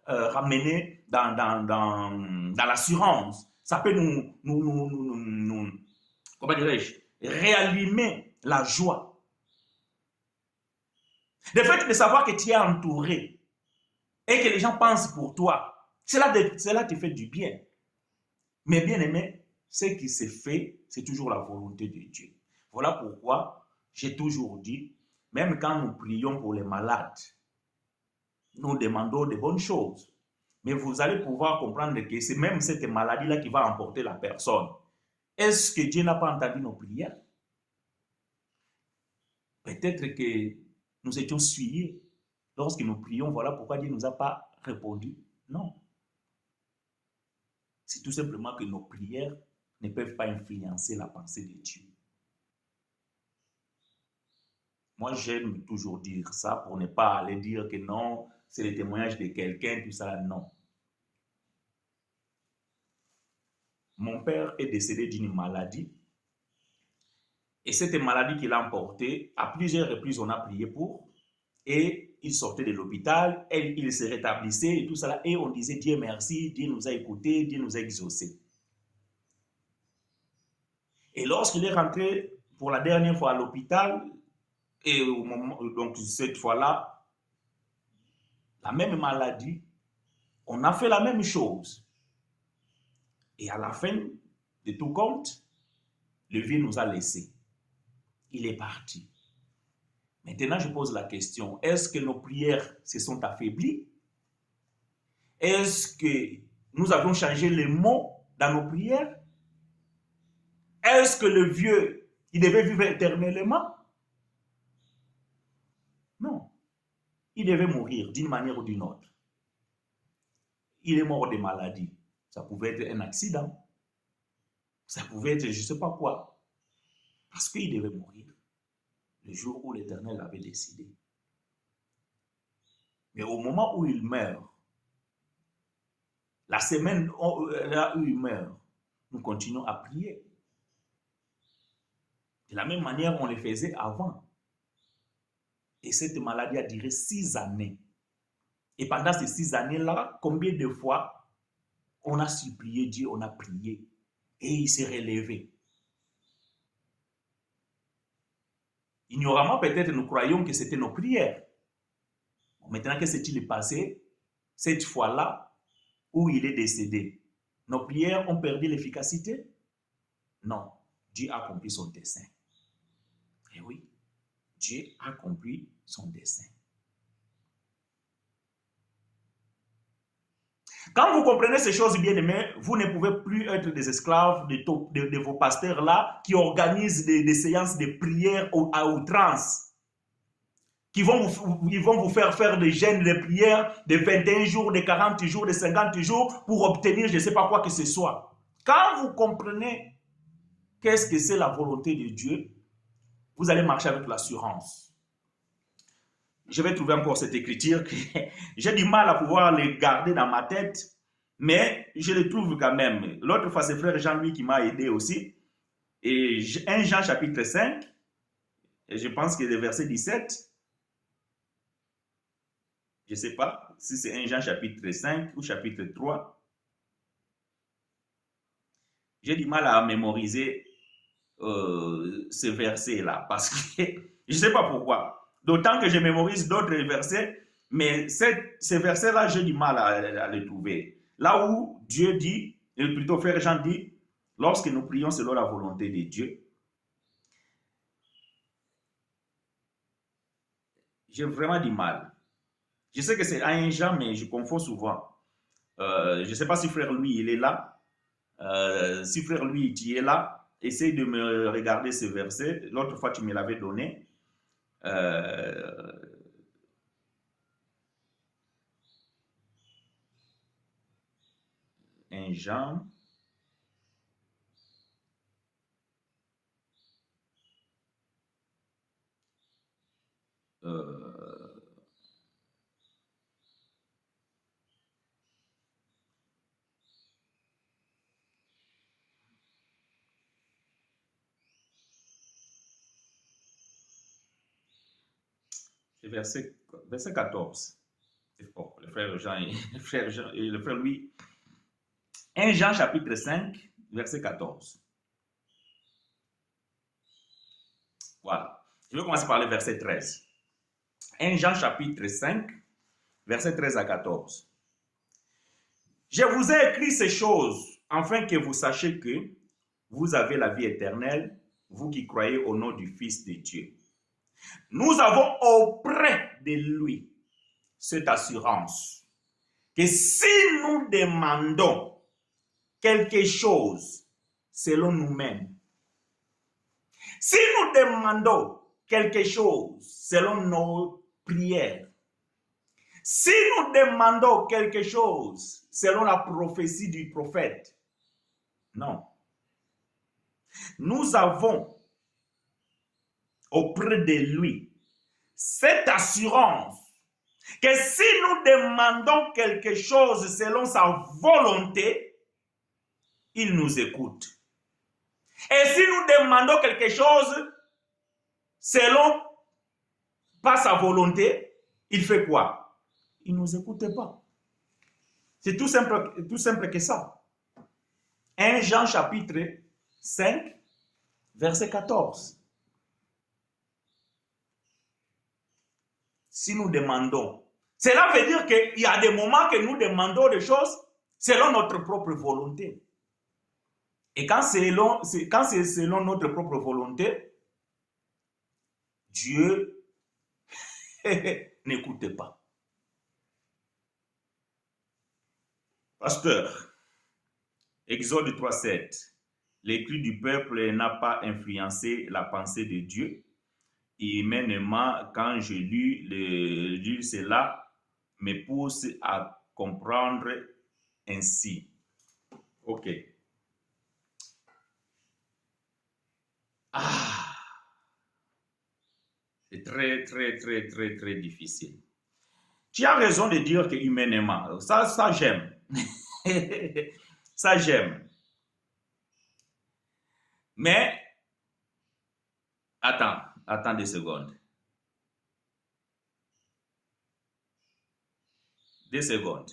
ramener dans l'assurance. Ça peut comment dirais-je, réallumer la joie. Le fait de savoir que tu es entouré et que les gens pensent pour toi, cela te fait du bien. Mais bien aimé, ce qui se fait, c'est toujours la volonté de Dieu. Voilà pourquoi j'ai toujours dit, même quand nous prions pour les malades, nous demandons de bonnes choses. Mais vous allez pouvoir comprendre que c'est même cette maladie-là qui va emporter la personne. Est-ce que Dieu n'a pas entendu nos prières? Peut-être que nous étions souillés lorsque nous prions. Voilà pourquoi Dieu ne nous a pas répondu. Non. C'est tout simplement que nos prières ne peuvent pas influencer la pensée de Dieu. Moi, j'aime toujours dire ça pour ne pas aller dire que non, c'est le témoignage de quelqu'un, tout ça. Non. Mon père est décédé d'une maladie. Et cette maladie qu'il a emportée, à plusieurs reprises, on a prié pour. Et il sortait de l'hôpital, il se rétablissait et tout ça. Et on disait Dieu merci, Dieu nous a écoutés, Dieu nous a exaucés. Et lorsqu'il est rentré pour la dernière fois à l'hôpital, et au moment, donc cette fois-là, la même maladie, on a fait la même chose. Et à la fin de tout compte, le vieux nous a laissés. Il est parti. Maintenant, je pose la question, est-ce que nos prières se sont affaiblies? Est-ce que nous avons changé les mots dans nos prières? Est-ce que le vieux, il devait vivre éternellement? Non. Il devait mourir d'une manière ou d'une autre. Il est mort de maladie. Ça pouvait être un accident. Ça pouvait être je ne sais pas quoi. Parce qu'il devait mourir le jour où l'Éternel l'avait décidé. Mais au moment où il meurt, la semaine là où il meurt, nous continuons à prier. De la même manière, on le faisait avant. Et cette maladie a duré 6 années. Et pendant ces 6 années-là, combien de fois on a supplié Dieu, on a prié, et il s'est relevé. Ignoramment, peut-être nous croyons que c'était nos prières. Maintenant, que s'est-il passé cette fois-là où il est décédé? Nos prières ont perdu l'efficacité? Non, Dieu a accompli son dessein. Et oui, Dieu a accompli son dessein. Quand vous comprenez ces choses, bien aimés, vous ne pouvez plus être des esclaves de vos pasteurs là qui organisent des séances de prière à outrance. Ils vont vous faire des jeûnes de prière de 21 jours, de 40 jours, de 50 jours pour obtenir je ne sais pas quoi que ce soit. Quand vous comprenez qu'est-ce que c'est la volonté de Dieu, vous allez marcher avec l'assurance. Je vais trouver encore cette écriture que j'ai du mal à pouvoir les garder dans ma tête, mais je les trouve quand même. L'autre fois, c'est frère Jean-Louis qui m'a aidé aussi. Et 1 Jean chapitre 5, et je pense que le verset 17, je ne sais pas si c'est 1 Jean chapitre 5 ou chapitre 3. J'ai du mal à mémoriser ce verset-là parce que je ne sais pas pourquoi. D'autant que je mémorise d'autres versets, mais ces versets-là, j'ai du mal à les trouver. Là où Dieu dit, et plutôt frère Jean dit, lorsque nous prions selon la volonté de Dieu, j'ai vraiment du mal. Je sais que c'est 1 Jean, mais je confonds souvent. Je ne sais pas si frère Louis, il est là. Si frère Louis, tu es là, essaye de me regarder ce verset. L'autre fois, tu me l'avais donné. 1 Jean. Verset 14. Bon, le frère Jean et le frère Louis. 1 Jean chapitre 5, verset 14. Voilà. Je vais commencer par le verset 13. 1 Jean chapitre 5, verset 13 à 14. Je vous ai écrit ces choses afin que vous sachiez que vous avez la vie éternelle vous qui croyez au nom du Fils de Dieu. Nous avons auprès de lui cette assurance que si nous demandons quelque chose selon nous-mêmes, si nous demandons quelque chose selon nos prières, si nous demandons quelque chose selon la prophétie du prophète, non. Nous avons auprès de lui cette assurance que si nous demandons quelque chose selon sa volonté, il nous écoute. Et si nous demandons quelque chose selon pas sa volonté, il fait quoi? Il ne nous écoute pas. C'est tout simple que ça. 1 Jean chapitre 5, verset 14. Si nous demandons, cela veut dire qu'il y a des moments que nous demandons des choses selon notre propre volonté. Et quand c'est selon notre propre volonté, Dieu n'écoute pas. Pasteur, Exode 3,7. Les cris du peuple n'a pas influencé la pensée de Dieu. Humainement, quand je lis cela, me pousse à comprendre ainsi. Ok. C'est très difficile. Tu as raison de dire que humainement, ça j'aime. Ça j'aime. Mais, attends 2 secondes. 2 secondes.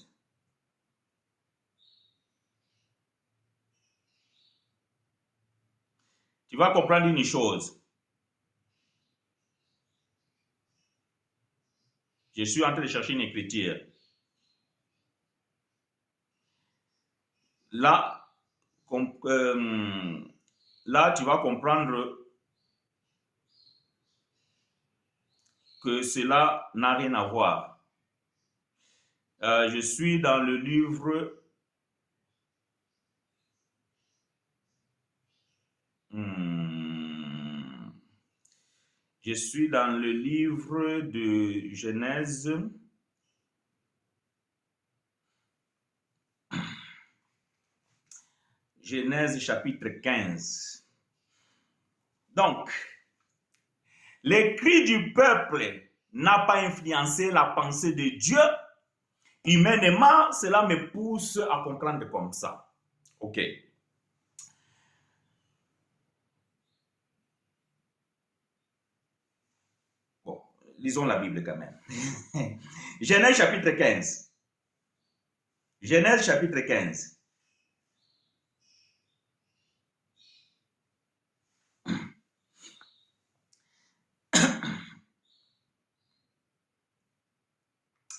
Tu vas comprendre une chose. Je suis en train de chercher une écriture. Là, tu vas comprendre que cela n'a rien à voir. Je suis dans le livre Je suis dans le livre de Genèse. Genèse chapitre 15. Donc, les cris du peuple n'a pas influencé la pensée de Dieu. Humainement, cela me pousse à comprendre comme ça. Ok. Bon, lisons la Bible quand même. Genèse chapitre 15. Genèse chapitre 15.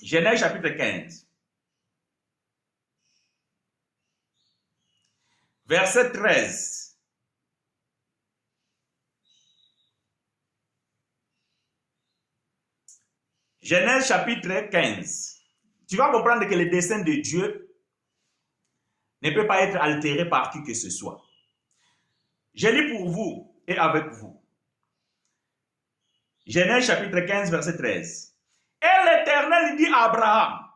Genèse chapitre 15. Verset 13. Genèse chapitre 15. Tu vas comprendre que le dessein de Dieu ne peut pas être altéré par qui que ce soit. Je lis pour vous et avec vous. Genèse chapitre 15, verset 13. Et l'Éternel dit à Abraham,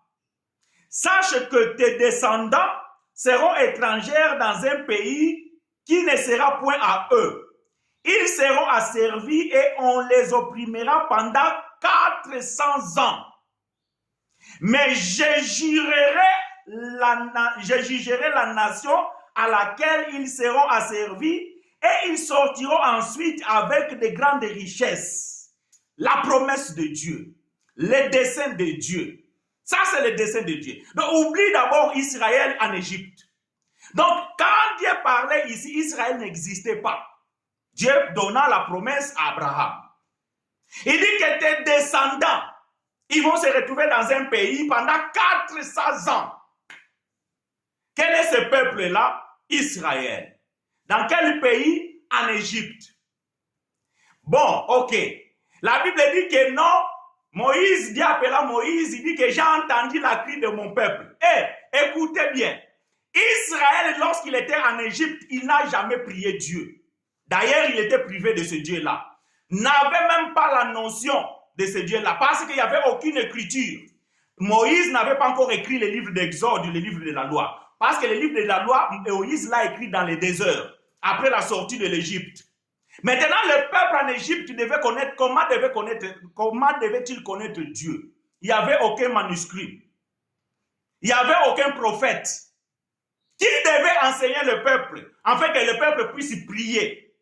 sache que tes descendants seront étrangers dans un pays qui ne sera point à eux. Ils seront asservis et on les opprimera pendant 400 ans. Mais je jugerai la nation à laquelle ils seront asservis et ils sortiront ensuite avec de grandes richesses. La promesse de Dieu, le dessein de Dieu. Ça, c'est le dessein de Dieu. Donc, oublie d'abord Israël en Égypte. Donc, quand Dieu parlait ici, Israël n'existait pas. Dieu donna la promesse à Abraham. Il dit que tes descendants, ils vont se retrouver dans un pays pendant 400 ans. Quel est ce peuple-là? Israël. Dans quel pays? En Égypte. Bon, ok. La Bible dit que non, Moïse dit, appelant Moïse, il dit que j'ai entendu la cri de mon peuple. Eh, écoutez bien. Israël, lorsqu'il était en Égypte, il n'a jamais prié Dieu. D'ailleurs, il était privé de ce Dieu-là. N'avait même pas la notion de ce Dieu-là, parce qu'il n'y avait aucune écriture. Moïse n'avait pas encore écrit le livre d'Exode, le livre de la loi. Parce que le livre de la loi, Moïse l'a écrit dans les déserts, après la sortie de l'Égypte. Maintenant, le peuple en Égypte devait connaître, comment devait-il connaître Dieu? Il n'y avait aucun manuscrit. Il n'y avait aucun prophète. Qui devait enseigner le peuple, afin que le peuple puisse prier?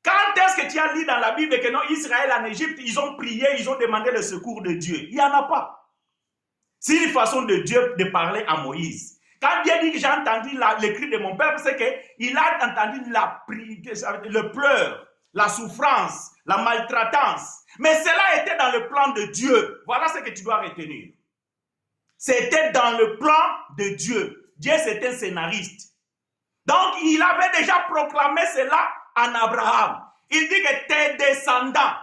Quand est-ce que tu as lu dans la Bible que non, Israël en Égypte, ils ont prié, ils ont demandé le secours de Dieu? Il n'y en a pas. C'est une façon de Dieu de parler à Moïse. Quand Dieu dit que j'ai entendu le cri de mon peuple, c'est qu'il a entendu le pleur, la souffrance, la maltraitance. Mais cela était dans le plan de Dieu. Voilà ce que tu dois retenir. C'était dans le plan de Dieu. Dieu, c'est un scénariste. Donc, il avait déjà proclamé cela en Abraham. Il dit que tes descendants,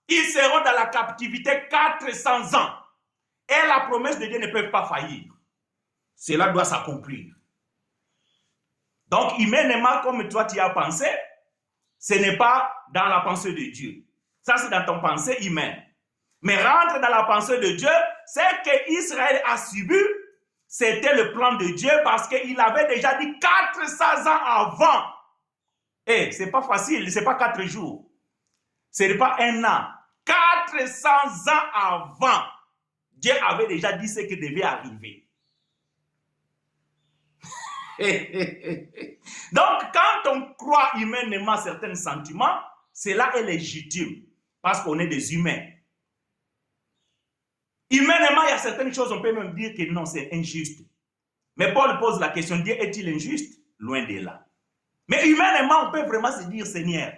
ils seront dans la captivité 400 ans. Et la promesse de Dieu ne peut pas faillir. Cela doit s'accomplir. Donc, humainement, comme toi tu as pensé, ce n'est pas dans la pensée de Dieu. Ça, c'est dans ton pensée humaine. Mais rentre dans la pensée de Dieu, c'est qu'Israël a subi, c'était le plan de Dieu parce qu'il avait déjà dit 400 ans avant. Et ce n'est pas facile, ce n'est pas 4 jours. Ce n'est pas un an. 400 ans avant, Dieu avait déjà dit ce qui devait arriver. Donc, quand on croit humainement à certains sentiments, cela est légitime parce qu'on est des humains. Humainement, il y a certaines choses, on peut même dire que non, c'est injuste. Mais Paul pose la question, Dieu est-il injuste? Loin de là. Mais humainement, on peut vraiment se dire, Seigneur,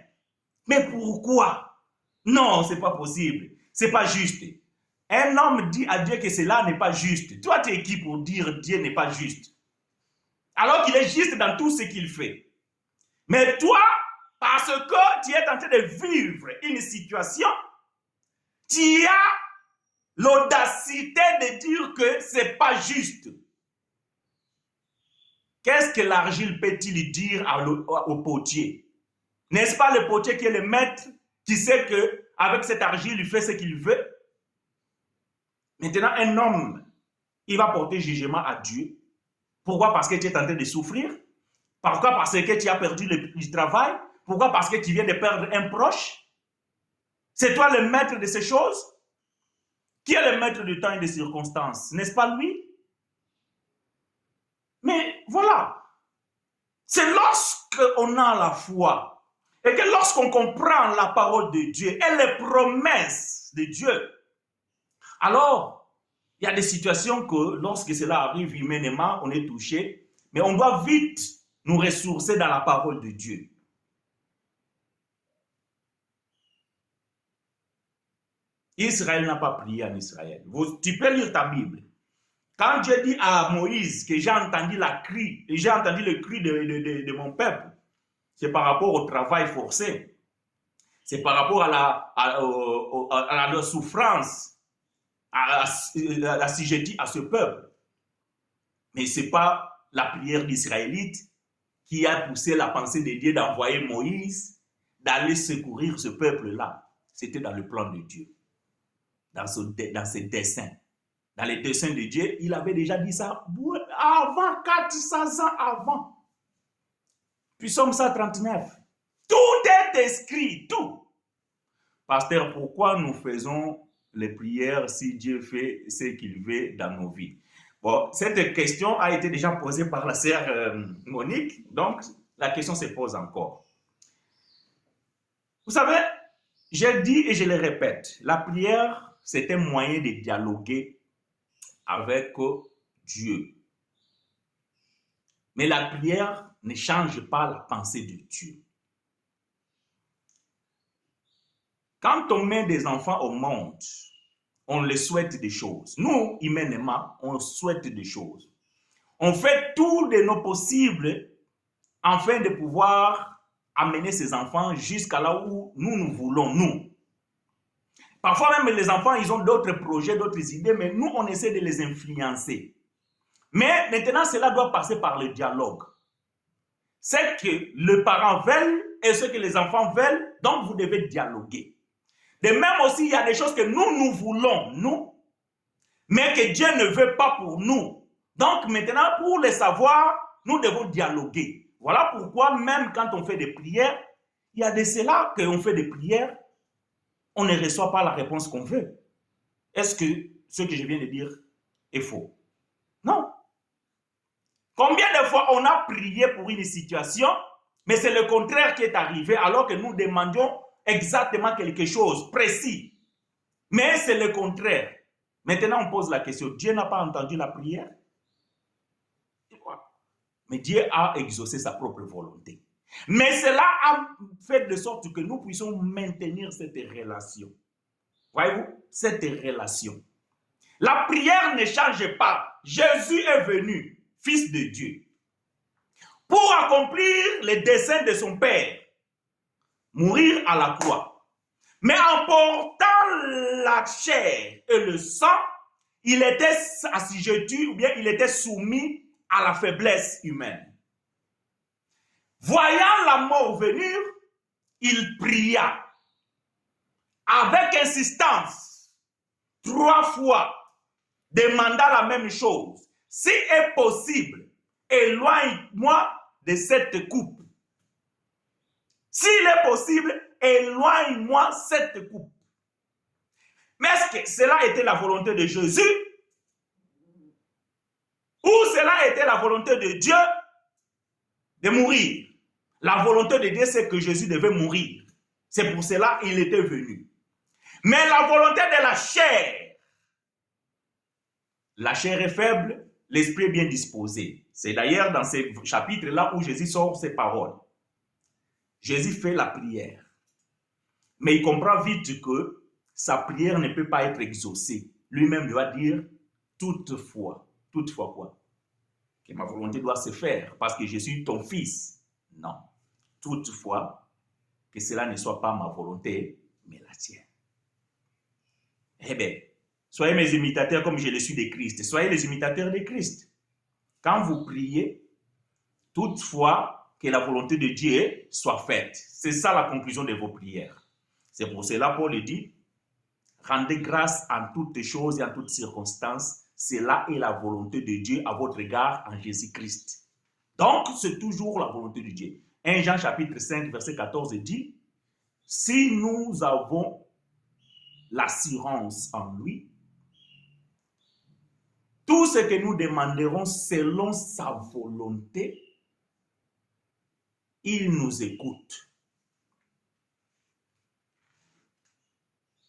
mais pourquoi? Non, ce n'est pas possible. Ce n'est pas juste. Un homme dit à Dieu que cela n'est pas juste. Toi, tu es qui pour dire Dieu n'est pas juste? Alors qu'il est juste dans tout ce qu'il fait. Mais toi, parce que tu es en train de vivre une situation, tu as l'audacité de dire que ce n'est pas juste. Qu'est-ce que l'argile peut-il dire au potier? N'est-ce pas le potier qui est le maître, qui sait qu'avec cette argile, il fait ce qu'il veut? Maintenant, un homme, il va porter jugement à Dieu. Pourquoi? Parce que tu es en train de souffrir. Pourquoi? Parce que tu as perdu le travail. Pourquoi? Parce que tu viens de perdre un proche. C'est toi le maître de ces choses. Qui est le maître du temps et des circonstances? N'est-ce pas lui? Mais voilà. C'est lorsqu'on a la foi et que lorsqu'on comprend la parole de Dieu et les promesses de Dieu, alors, il y a des situations que lorsque cela arrive humainement, on est touché, mais on doit vite nous ressourcer dans la parole de Dieu. Israël n'a pas prié en Israël. Tu peux lire ta Bible. Quand Dieu dit à Moïse que j'ai entendu le cri de mon peuple, c'est par rapport au travail forcé. C'est par rapport à la souffrance, à l'assujetti à ce peuple. Mais ce n'est pas la prière d'Israélite qui a poussé la pensée de Dieu d'envoyer Moïse d'aller secourir ce peuple-là. C'était dans le plan de Dieu, dans ses desseins. Dans les desseins de Dieu, il avait déjà dit ça avant, 400 ans avant. Puis Psaume 139. Tout est écrit, tout. Pasteur, pourquoi nous faisons les prières si Dieu fait ce qu'il veut dans nos vies? Bon, cette question a été déjà posée par la sœur Monique, donc la question se pose encore. Vous savez, j'ai dit et je le répète, la prière, c'est un moyen de dialoguer avec Dieu. Mais la prière ne change pas la pensée de Dieu. Quand on met des enfants au monde, on les souhaite des choses. Nous, humainement, on souhaite des choses. On fait tout de nos possibles afin de pouvoir amener ses enfants jusqu'à là où nous voulons, nous. Parfois même les enfants, ils ont d'autres projets, d'autres idées, mais nous, on essaie de les influencer. Mais maintenant, cela doit passer par le dialogue. C'est que les parents veulent et ce que les enfants veulent, donc vous devez dialoguer. De même aussi, il y a des choses que nous voulons, nous, mais que Dieu ne veut pas pour nous. Donc maintenant, pour les savoir, nous devons dialoguer. Voilà pourquoi même quand on fait des prières, il y a de cela qu'on fait des prières, on ne reçoit pas la réponse qu'on veut. Est-ce que ce que je viens de dire est faux? Non. Combien de fois on a prié pour une situation, mais c'est le contraire qui est arrivé alors que nous demandions exactement quelque chose précis. Mais c'est le contraire. Maintenant, on pose la question, Dieu n'a pas entendu la prière? Mais Dieu a exaucé sa propre volonté. Mais cela a fait de sorte que nous puissions maintenir cette relation. Voyez-vous, cette relation. La prière ne change pas. Jésus est venu, Fils de Dieu, pour accomplir les desseins de son Père, mourir à la croix. Mais en portant la chair et le sang, il était assujetti ou bien il était soumis à la faiblesse humaine. Voyant la mort venir, il pria avec insistance 3 fois, demanda la même chose. Si est possible, éloigne-moi de cette coupe. S'il est possible, éloigne-moi cette coupe. Mais est-ce que cela était la volonté de Jésus? Ou cela était la volonté de Dieu de mourir? La volonté de Dieu, c'est que Jésus devait mourir. C'est pour cela qu'il était venu. Mais la volonté de la chair est faible, l'esprit est bien disposé. C'est d'ailleurs dans ces chapitres-là où Jésus sort ses paroles. Jésus fait la prière. Mais il comprend vite que sa prière ne peut pas être exaucée. Lui-même doit dire toutefois. Toutefois quoi? Que ma volonté doit se faire parce que je suis ton fils. Non. Toutefois, que cela ne soit pas ma volonté, mais la tienne. Eh bien, soyez mes imitateurs comme je le suis de Christ. Soyez les imitateurs de Christ. Quand vous priez, toutefois que la volonté de Dieu soit faite. C'est ça la conclusion de vos prières. C'est pour cela Paul dit, rendez grâce en toutes choses et en toutes circonstances. Cela est la volonté de Dieu à votre égard en Jésus-Christ. Donc, c'est toujours la volonté de Dieu. 1 Jean chapitre 5, verset 14 dit, si nous avons l'assurance en lui, tout ce que nous demanderons selon sa volonté, il nous écoute.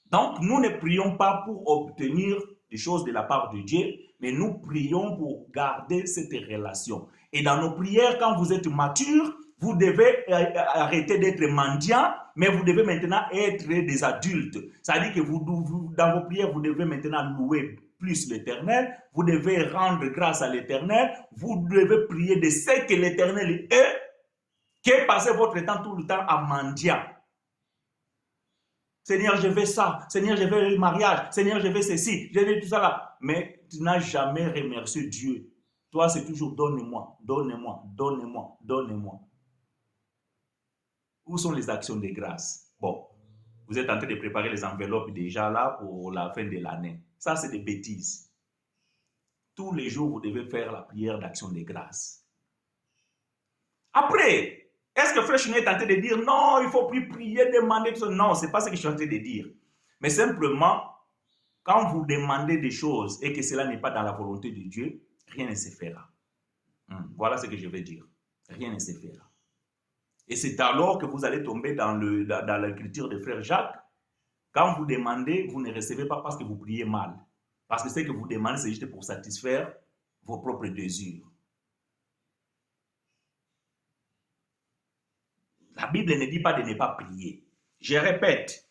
Donc, nous ne prions pas pour obtenir des choses de la part de Dieu, mais nous prions pour garder cette relation. Et dans nos prières, quand vous êtes mature, vous devez arrêter d'être mendiant, mais vous devez maintenant être des adultes. C'est-à-dire que dans vos prières, vous devez maintenant louer plus l'Éternel, vous devez rendre grâce à l'Éternel, vous devez prier de ce que l'Éternel est, que passez votre temps tout le temps à mendiant. Seigneur, je veux ça. Seigneur, je veux le mariage. Seigneur, je veux ceci. Je veux tout ça là. Mais tu n'as jamais remercié Dieu. Toi, c'est toujours donne-moi, donne-moi, donne-moi, donne-moi. Où sont les actions de grâce? Bon, vous êtes en train de préparer les enveloppes déjà là pour la fin de l'année. Ça, c'est des bêtises. Tous les jours, vous devez faire la prière d'action de grâce. Après, est-ce que Frère Chino est tenté de dire non, il ne faut plus prier, demander tout ça? Non, ce n'est pas ce que je suis en train de dire. Mais simplement, quand vous demandez des choses et que cela n'est pas dans la volonté de Dieu, rien ne se fera. Voilà ce que je veux dire. Rien ne se fera. Et c'est alors que vous allez tomber dans l'écriture de Frère Jacques. Quand vous demandez, vous ne recevez pas parce que vous priez mal. Parce que ce que vous demandez, c'est juste pour satisfaire vos propres désirs. La Bible ne dit pas de ne pas prier. Je répète.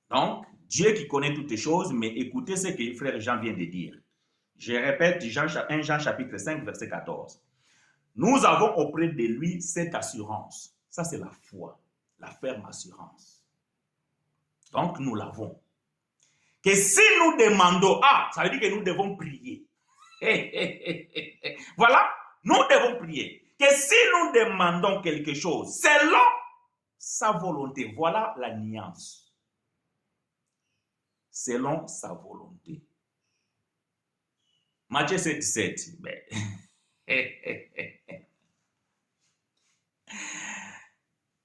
Donc, Dieu qui connaît toutes les choses, mais écoutez ce que Frère Jean vient de dire. Je répète, 1 Jean chapitre 5, verset 14. Nous avons auprès de lui cette assurance. Ça, c'est la foi, la ferme assurance. Donc, nous l'avons. Que si nous demandons, ça veut dire que nous devons prier. Voilà, nous devons prier. Que si nous demandons quelque chose selon sa volonté, voilà la nuance. Selon sa volonté. Matthieu 7, 7.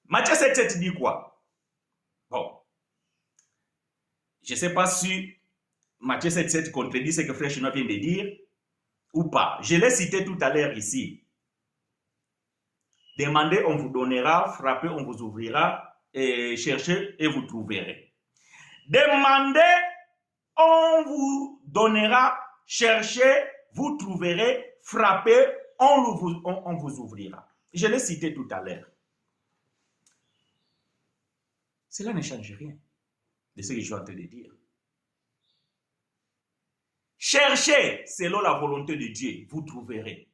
Matthieu 7, 7 dit quoi? Bon. Je ne sais pas si Matthieu 7, 7 contredit ce que Frère Chinois vient de dire ou pas. Je l'ai cité tout à l'heure ici. Demandez, on vous donnera. Frappez, on vous ouvrira. Et cherchez et vous trouverez. Demandez, on vous donnera. Cherchez, vous trouverez. Frappez, on vous ouvrira. Je l'ai cité tout à l'heure. Cela ne change rien de ce que je suis en train de dire. Cherchez selon la volonté de Dieu, vous trouverez.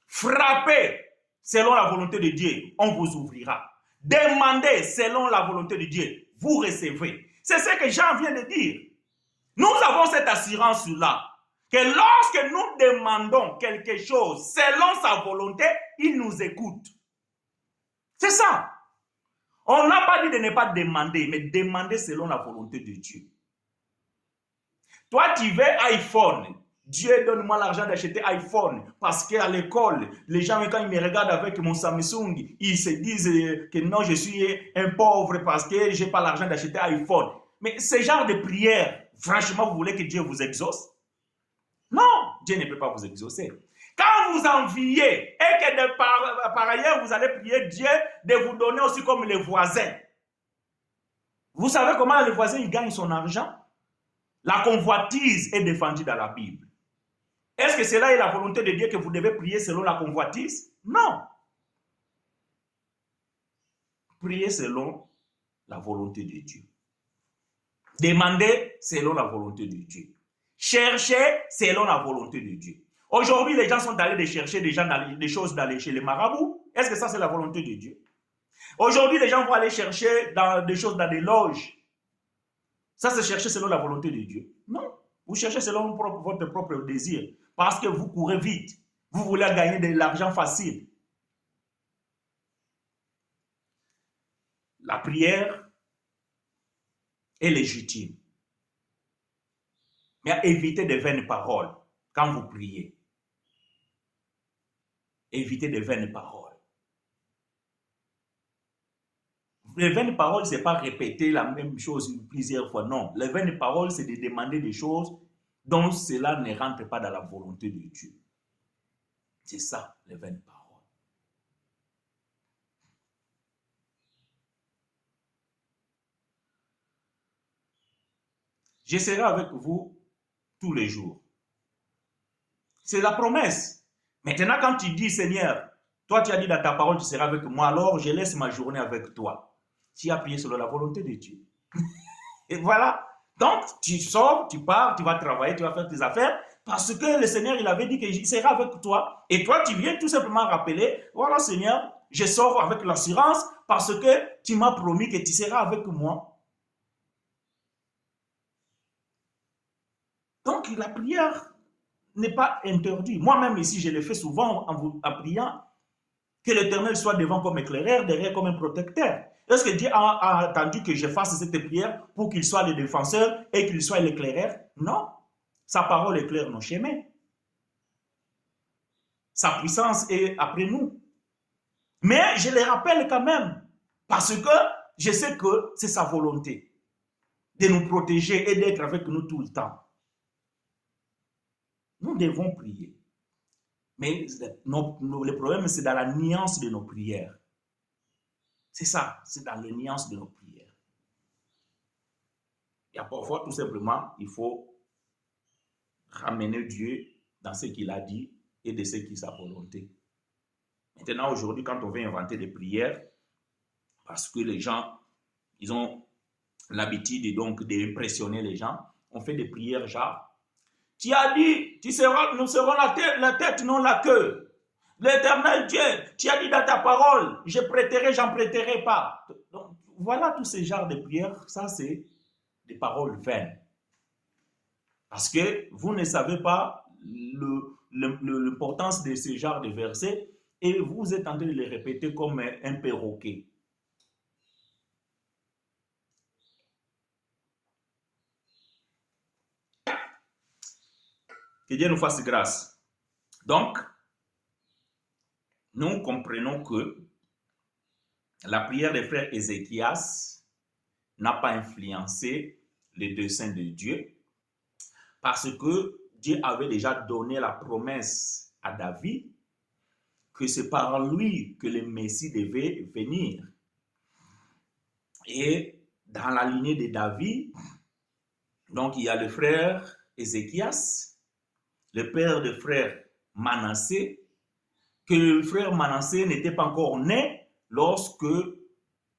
Frappez selon la volonté de Dieu, on vous ouvrira. Demandez selon la volonté de Dieu, vous recevez. C'est ce que Jean vient de dire. Nous avons cette assurance-là, que lorsque nous demandons quelque chose selon sa volonté, il nous écoute. C'est ça. On n'a pas dit de ne pas demander, mais demander selon la volonté de Dieu. Toi, tu veux iPhone. Dieu, donne-moi l'argent d'acheter iPhone. Parce qu'à l'école, les gens, quand ils me regardent avec mon Samsung, ils se disent que non, je suis un pauvre parce que je n'ai pas l'argent d'acheter iPhone. Mais ce genre de prière, franchement, vous voulez que Dieu vous exauce? Non, Dieu ne peut pas vous exaucer. Quand vous enviez et que par ailleurs, vous allez prier Dieu de vous donner aussi comme les voisins. Vous savez comment les voisins ils gagnent son argent? La convoitise est défendue dans la Bible. Est-ce que cela est la volonté de Dieu que vous devez prier selon la convoitise? Non. Priez selon la volonté de Dieu. Demandez selon la volonté de Dieu. Cherchez selon la volonté de Dieu. Aujourd'hui, les gens sont allés chercher des choses chez les marabouts. Est-ce que ça, c'est la volonté de Dieu? Aujourd'hui, les gens vont aller chercher des choses dans des loges. Ça, c'est chercher selon la volonté de Dieu. Non. Vous cherchez selon votre propre désir. Parce que vous courez vite. Vous voulez gagner de l'argent facile. La prière est légitime. Mais évitez de vaines paroles quand vous priez. Évitez de vaines paroles. Les vaines paroles, ce n'est pas répéter la même chose plusieurs fois. Non. Les vaines paroles, c'est de demander des choses dont cela ne rentre pas dans la volonté de Dieu. C'est ça, les vaines paroles. Je serai avec vous tous les jours. C'est la promesse. Maintenant, quand tu dis, Seigneur, toi tu as dit dans ta parole, tu seras avec moi, alors je laisse ma journée avec toi. Tu as prié selon la volonté de Dieu. Et voilà. Donc, tu sors, tu pars, tu vas travailler, tu vas faire tes affaires, parce que le Seigneur, il avait dit qu'il sera avec toi. Et toi, tu viens tout simplement rappeler, voilà Seigneur, je sors avec l'assurance, parce que tu m'as promis que tu seras avec moi. Donc, la prière n'est pas interdite. Moi-même ici, je le fais souvent en priant, que l'Éternel soit devant comme éclaireur, derrière comme un protecteur. Est-ce que Dieu a attendu que je fasse cette prière pour qu'il soit le défenseur et qu'il soit l'éclaireur? Non. Sa parole éclaire nos chemins. Sa puissance est après nous. Mais je le rappelle quand même, parce que je sais que c'est sa volonté de nous protéger et d'être avec nous tout le temps. Nous devons prier. Mais le problème, c'est dans la nuance de nos prières. C'est ça, c'est dans les nuances de nos prières. Et parfois, tout simplement, il faut ramener Dieu dans ce qu'il a dit et de ce qui est sa volonté. Maintenant, aujourd'hui, quand on veut inventer des prières, parce que les gens, ils ont l'habitude donc d'impressionner les gens, on fait des prières genre, tu as dit, nous serons la tête, non la queue. L'éternel Dieu, tu as dit dans ta parole, je prêterai, j'en prêterai pas. Donc, voilà tous ces genres de prières, ça c'est des paroles vaines. Parce que vous ne savez pas l'importance de ce genre de versets et vous êtes en train de les répéter comme un perroquet. Que Dieu nous fasse grâce. Donc, nous comprenons que la prière des frères Ézéchias n'a pas influencé les desseins de Dieu parce que Dieu avait déjà donné la promesse à David que c'est par lui que le Messie devait venir. Et dans la lignée de David, donc il y a le frère Ézéchias, le père de frère Manassé, que le frère Manassé n'était pas encore né lorsque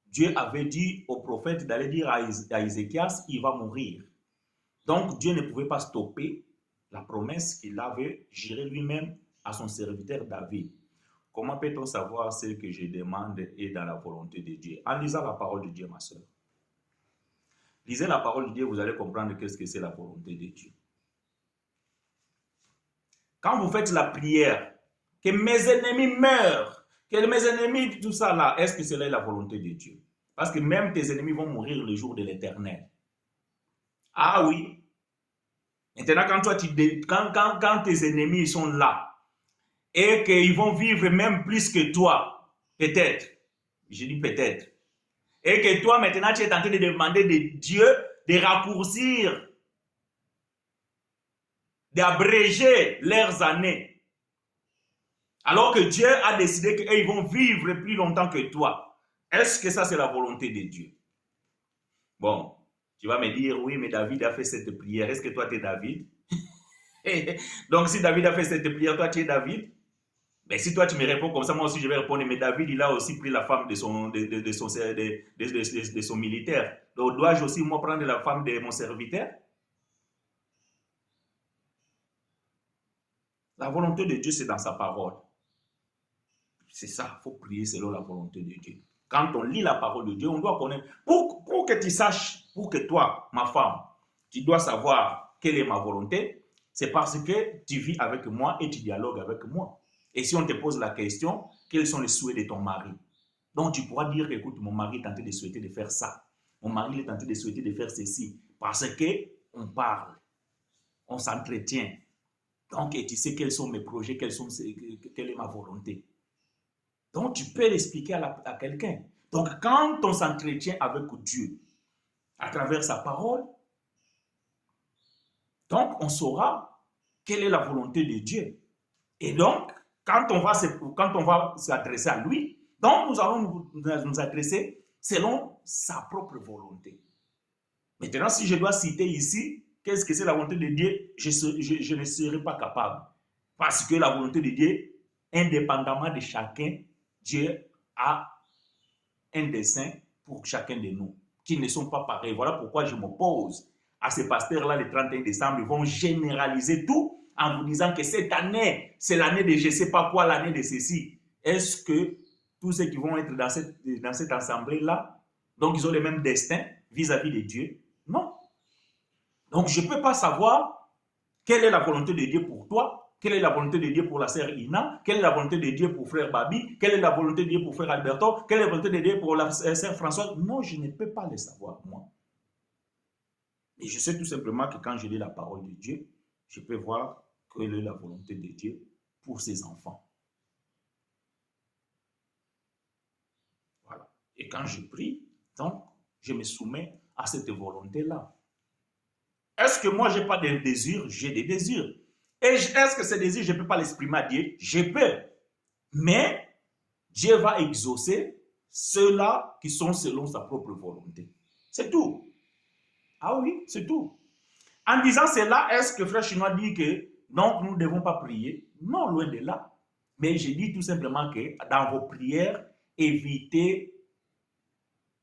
Dieu avait dit au prophète d'aller dire à Ézéchias, il va mourir. Donc Dieu ne pouvait pas stopper la promesse qu'il avait jurée lui-même à son serviteur David. Comment peut-on savoir ce que je demande est dans la volonté de Dieu? En lisant la parole de Dieu, ma soeur. Lisez la parole de Dieu, vous allez comprendre qu'est-ce que c'est la volonté de Dieu. Quand vous faites la prière, que mes ennemis meurent, que mes ennemis, tout ça là, est-ce que cela est la volonté de Dieu? Parce que même tes ennemis vont mourir le jour de l'éternel. Ah oui. Maintenant, quand tes ennemis sont là, et qu'ils vont vivre même plus que toi, peut-être, je dis peut-être, et que toi maintenant tu es en train de demander de Dieu de raccourcir, d'abréger leurs années, alors que Dieu a décidé qu'ils vont vivre plus longtemps que toi. Est-ce que ça c'est la volonté de Dieu? Bon, tu vas me dire, oui, mais David a fait cette prière. Est-ce que toi tu es David? Donc si David a fait cette prière, toi tu es David? Mais si toi tu me réponds comme ça, moi aussi je vais répondre, mais David il a aussi pris la femme de son militaire. Donc dois-je aussi moi prendre la femme de mon serviteur? La volonté de Dieu c'est dans sa parole. C'est ça, il faut prier selon la volonté de Dieu. Quand on lit la parole de Dieu, on doit connaître, pour que tu saches, pour que toi, ma femme, tu dois savoir quelle est ma volonté, c'est parce que tu vis avec moi et tu dialogues avec moi. Et si on te pose la question, quels sont les souhaits de ton mari? Donc tu pourras dire, écoute, mon mari est tenté de souhaiter de faire ça. Mon mari est tenté de souhaiter de faire ceci. Parce qu'on parle, on s'entretient. Donc et tu sais quels sont mes projets, quelle est ma volonté. Donc tu peux l'expliquer à quelqu'un. Donc quand on s'entretient avec Dieu, à travers sa parole, donc on saura quelle est la volonté de Dieu. Et donc, quand on va s'adresser à lui, donc nous allons nous adresser selon sa propre volonté. Maintenant, si je dois citer ici, qu'est-ce que c'est la volonté de Dieu, je ne serai pas capable. Parce que la volonté de Dieu, indépendamment de chacun, Dieu a un dessein pour chacun de nous, qui ne sont pas pareils. Voilà pourquoi je m'oppose à ces pasteurs-là le 31 décembre. Ils vont généraliser tout en vous disant que cette année, c'est l'année de je ne sais pas quoi, l'année de ceci. Est-ce que tous ceux qui vont être dans cette assemblée-là, donc ils ont le même destin vis-à-vis de Dieu? Non. Donc je ne peux pas savoir quelle est la volonté de Dieu pour toi, quelle est la volonté de Dieu pour la sœur Ina, quelle est la volonté de Dieu pour frère Babi, quelle est la volonté de Dieu pour frère Alberto, quelle est la volonté de Dieu pour la sœur Françoise. Non, je ne peux pas le savoir, moi. Et je sais tout simplement que quand je lis la parole de Dieu, je peux voir quelle est la volonté de Dieu pour ses enfants. Voilà. Et quand je prie, donc, je me soumets à cette volonté-là. Est-ce que moi, je n'ai pas de désirs? J'ai des désirs. Et est-ce que ces désirs, je ne peux pas l'exprimer à Dieu? Je peux. Mais Dieu va exaucer ceux-là qui sont selon sa propre volonté. C'est tout. Ah oui, c'est tout. En disant cela, est-ce que Frère Chinois dit que donc nous ne devons pas prier? Non, loin de là. Mais je dis tout simplement que dans vos prières, évitez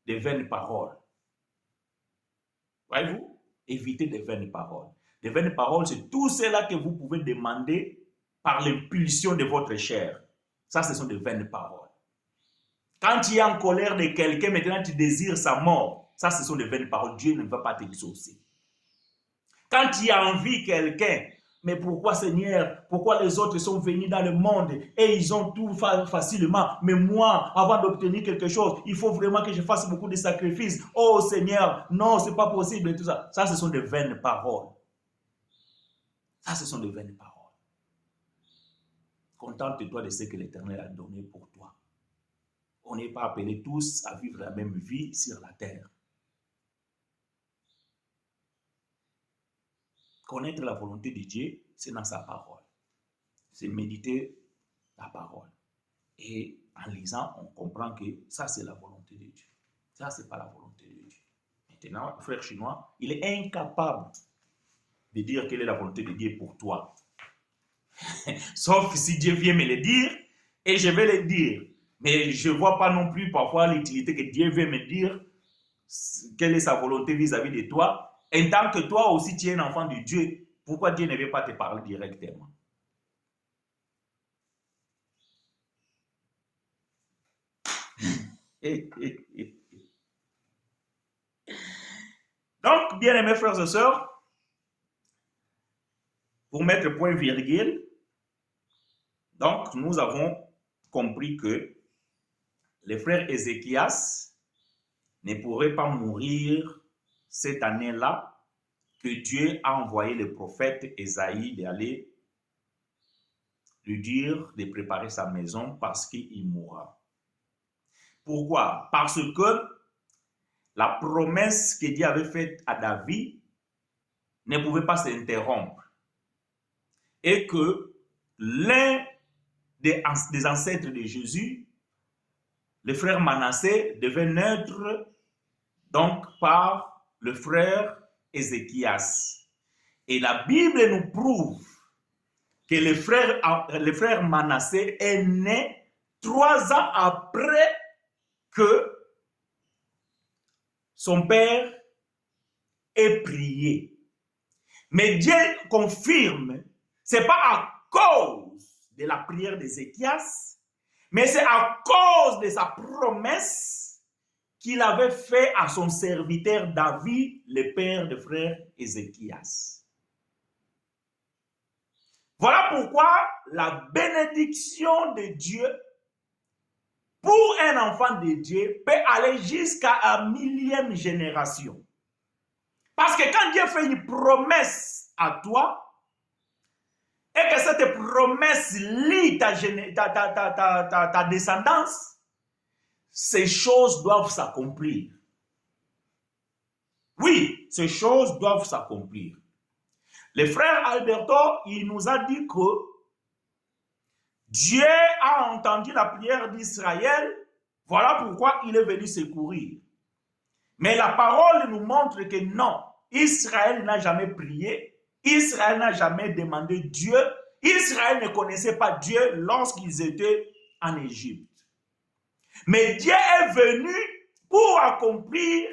de vaines paroles. Voyez-vous? Évitez de vaines paroles. Les vaines paroles, c'est tout cela que vous pouvez demander par l'impulsion de votre chair. Ça, ce sont de vaines paroles. Quand tu es en colère de quelqu'un, maintenant tu désires sa mort. Ça, ce sont de vaines paroles. Dieu ne va pas t'exaucer. Quand tu as envie de quelqu'un, mais pourquoi Seigneur, pourquoi les autres sont venus dans le monde et ils ont tout facilement, mais moi, avant d'obtenir quelque chose, il faut vraiment que je fasse beaucoup de sacrifices. Oh Seigneur, non, c'est pas possible et tout ça. Ça, ce sont de vaines paroles. Ça, ce sont de vaines paroles. Contente-toi de ce que l'Éternel a donné pour toi. On n'est pas appelés tous à vivre la même vie sur la terre. Connaître la volonté de Dieu, c'est dans sa parole. C'est méditer la parole. Et en lisant, on comprend que ça, c'est la volonté de Dieu. Ça, ce n'est pas la volonté de Dieu. Maintenant, le frère chinois, il est incapable de dire quelle est la volonté de Dieu pour toi. Sauf si Dieu vient me le dire, et je vais le dire. Mais je ne vois pas non plus parfois l'utilité que Dieu veut me dire quelle est sa volonté vis-à-vis de toi. Et tant que toi aussi tu es un enfant de Dieu, pourquoi Dieu ne veut pas te parler directement? Donc, bien-aimés frères et sœurs, pour mettre point virgule, donc nous avons compris que les frères Ézéchias ne pourraient pas mourir cette année-là, que Dieu a envoyé le prophète Ésaïe d'aller lui dire de préparer sa maison parce qu'il mourra. Pourquoi? Parce que la promesse que Dieu avait faite à David ne pouvait pas s'interrompre et que l'un des ancêtres de Jésus, le frère Manassé, devait naître donc par le frère Ézéchias. Et la Bible nous prouve que le frère Manassé est né 3 ans après que son père ait prié. Mais Dieu confirme, ce n'est pas à cause de la prière d'Ézéchias, mais c'est à cause de sa promesse qu'il avait fait à son serviteur David, le père de frère Ézéchias. Voilà pourquoi la bénédiction de Dieu pour un enfant de Dieu peut aller jusqu'à la 1000e génération. Parce que quand Dieu fait une promesse à toi, et que cette promesse lie ta descendance, ces choses doivent s'accomplir. Oui, ces choses doivent s'accomplir. Le frère Alberto, il nous a dit que Dieu a entendu la prière d'Israël, voilà pourquoi il est venu secourir. Mais la parole nous montre que non, Israël n'a jamais prié, Israël n'a jamais demandé Dieu, Israël ne connaissait pas Dieu lorsqu'ils étaient en Égypte. Mais Dieu est venu pour accomplir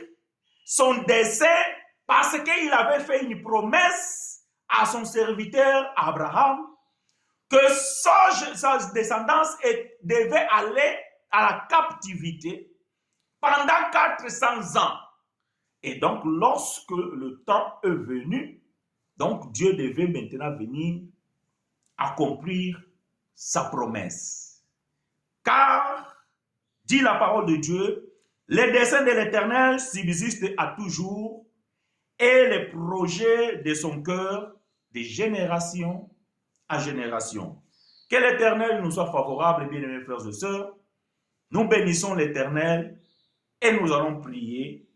son dessein parce qu'il avait fait une promesse à son serviteur Abraham que sa descendance devait aller à la captivité pendant 400 ans. Et donc, lorsque le temps est venu, donc Dieu devait maintenant venir accomplir sa promesse. Car, dit la parole de Dieu, les desseins de l'Éternel subsistent à toujours et les projets de son cœur de génération à génération. Que l'Éternel nous soit favorable, bien-aimés frères et sœurs. Nous bénissons l'Éternel et nous allons prier.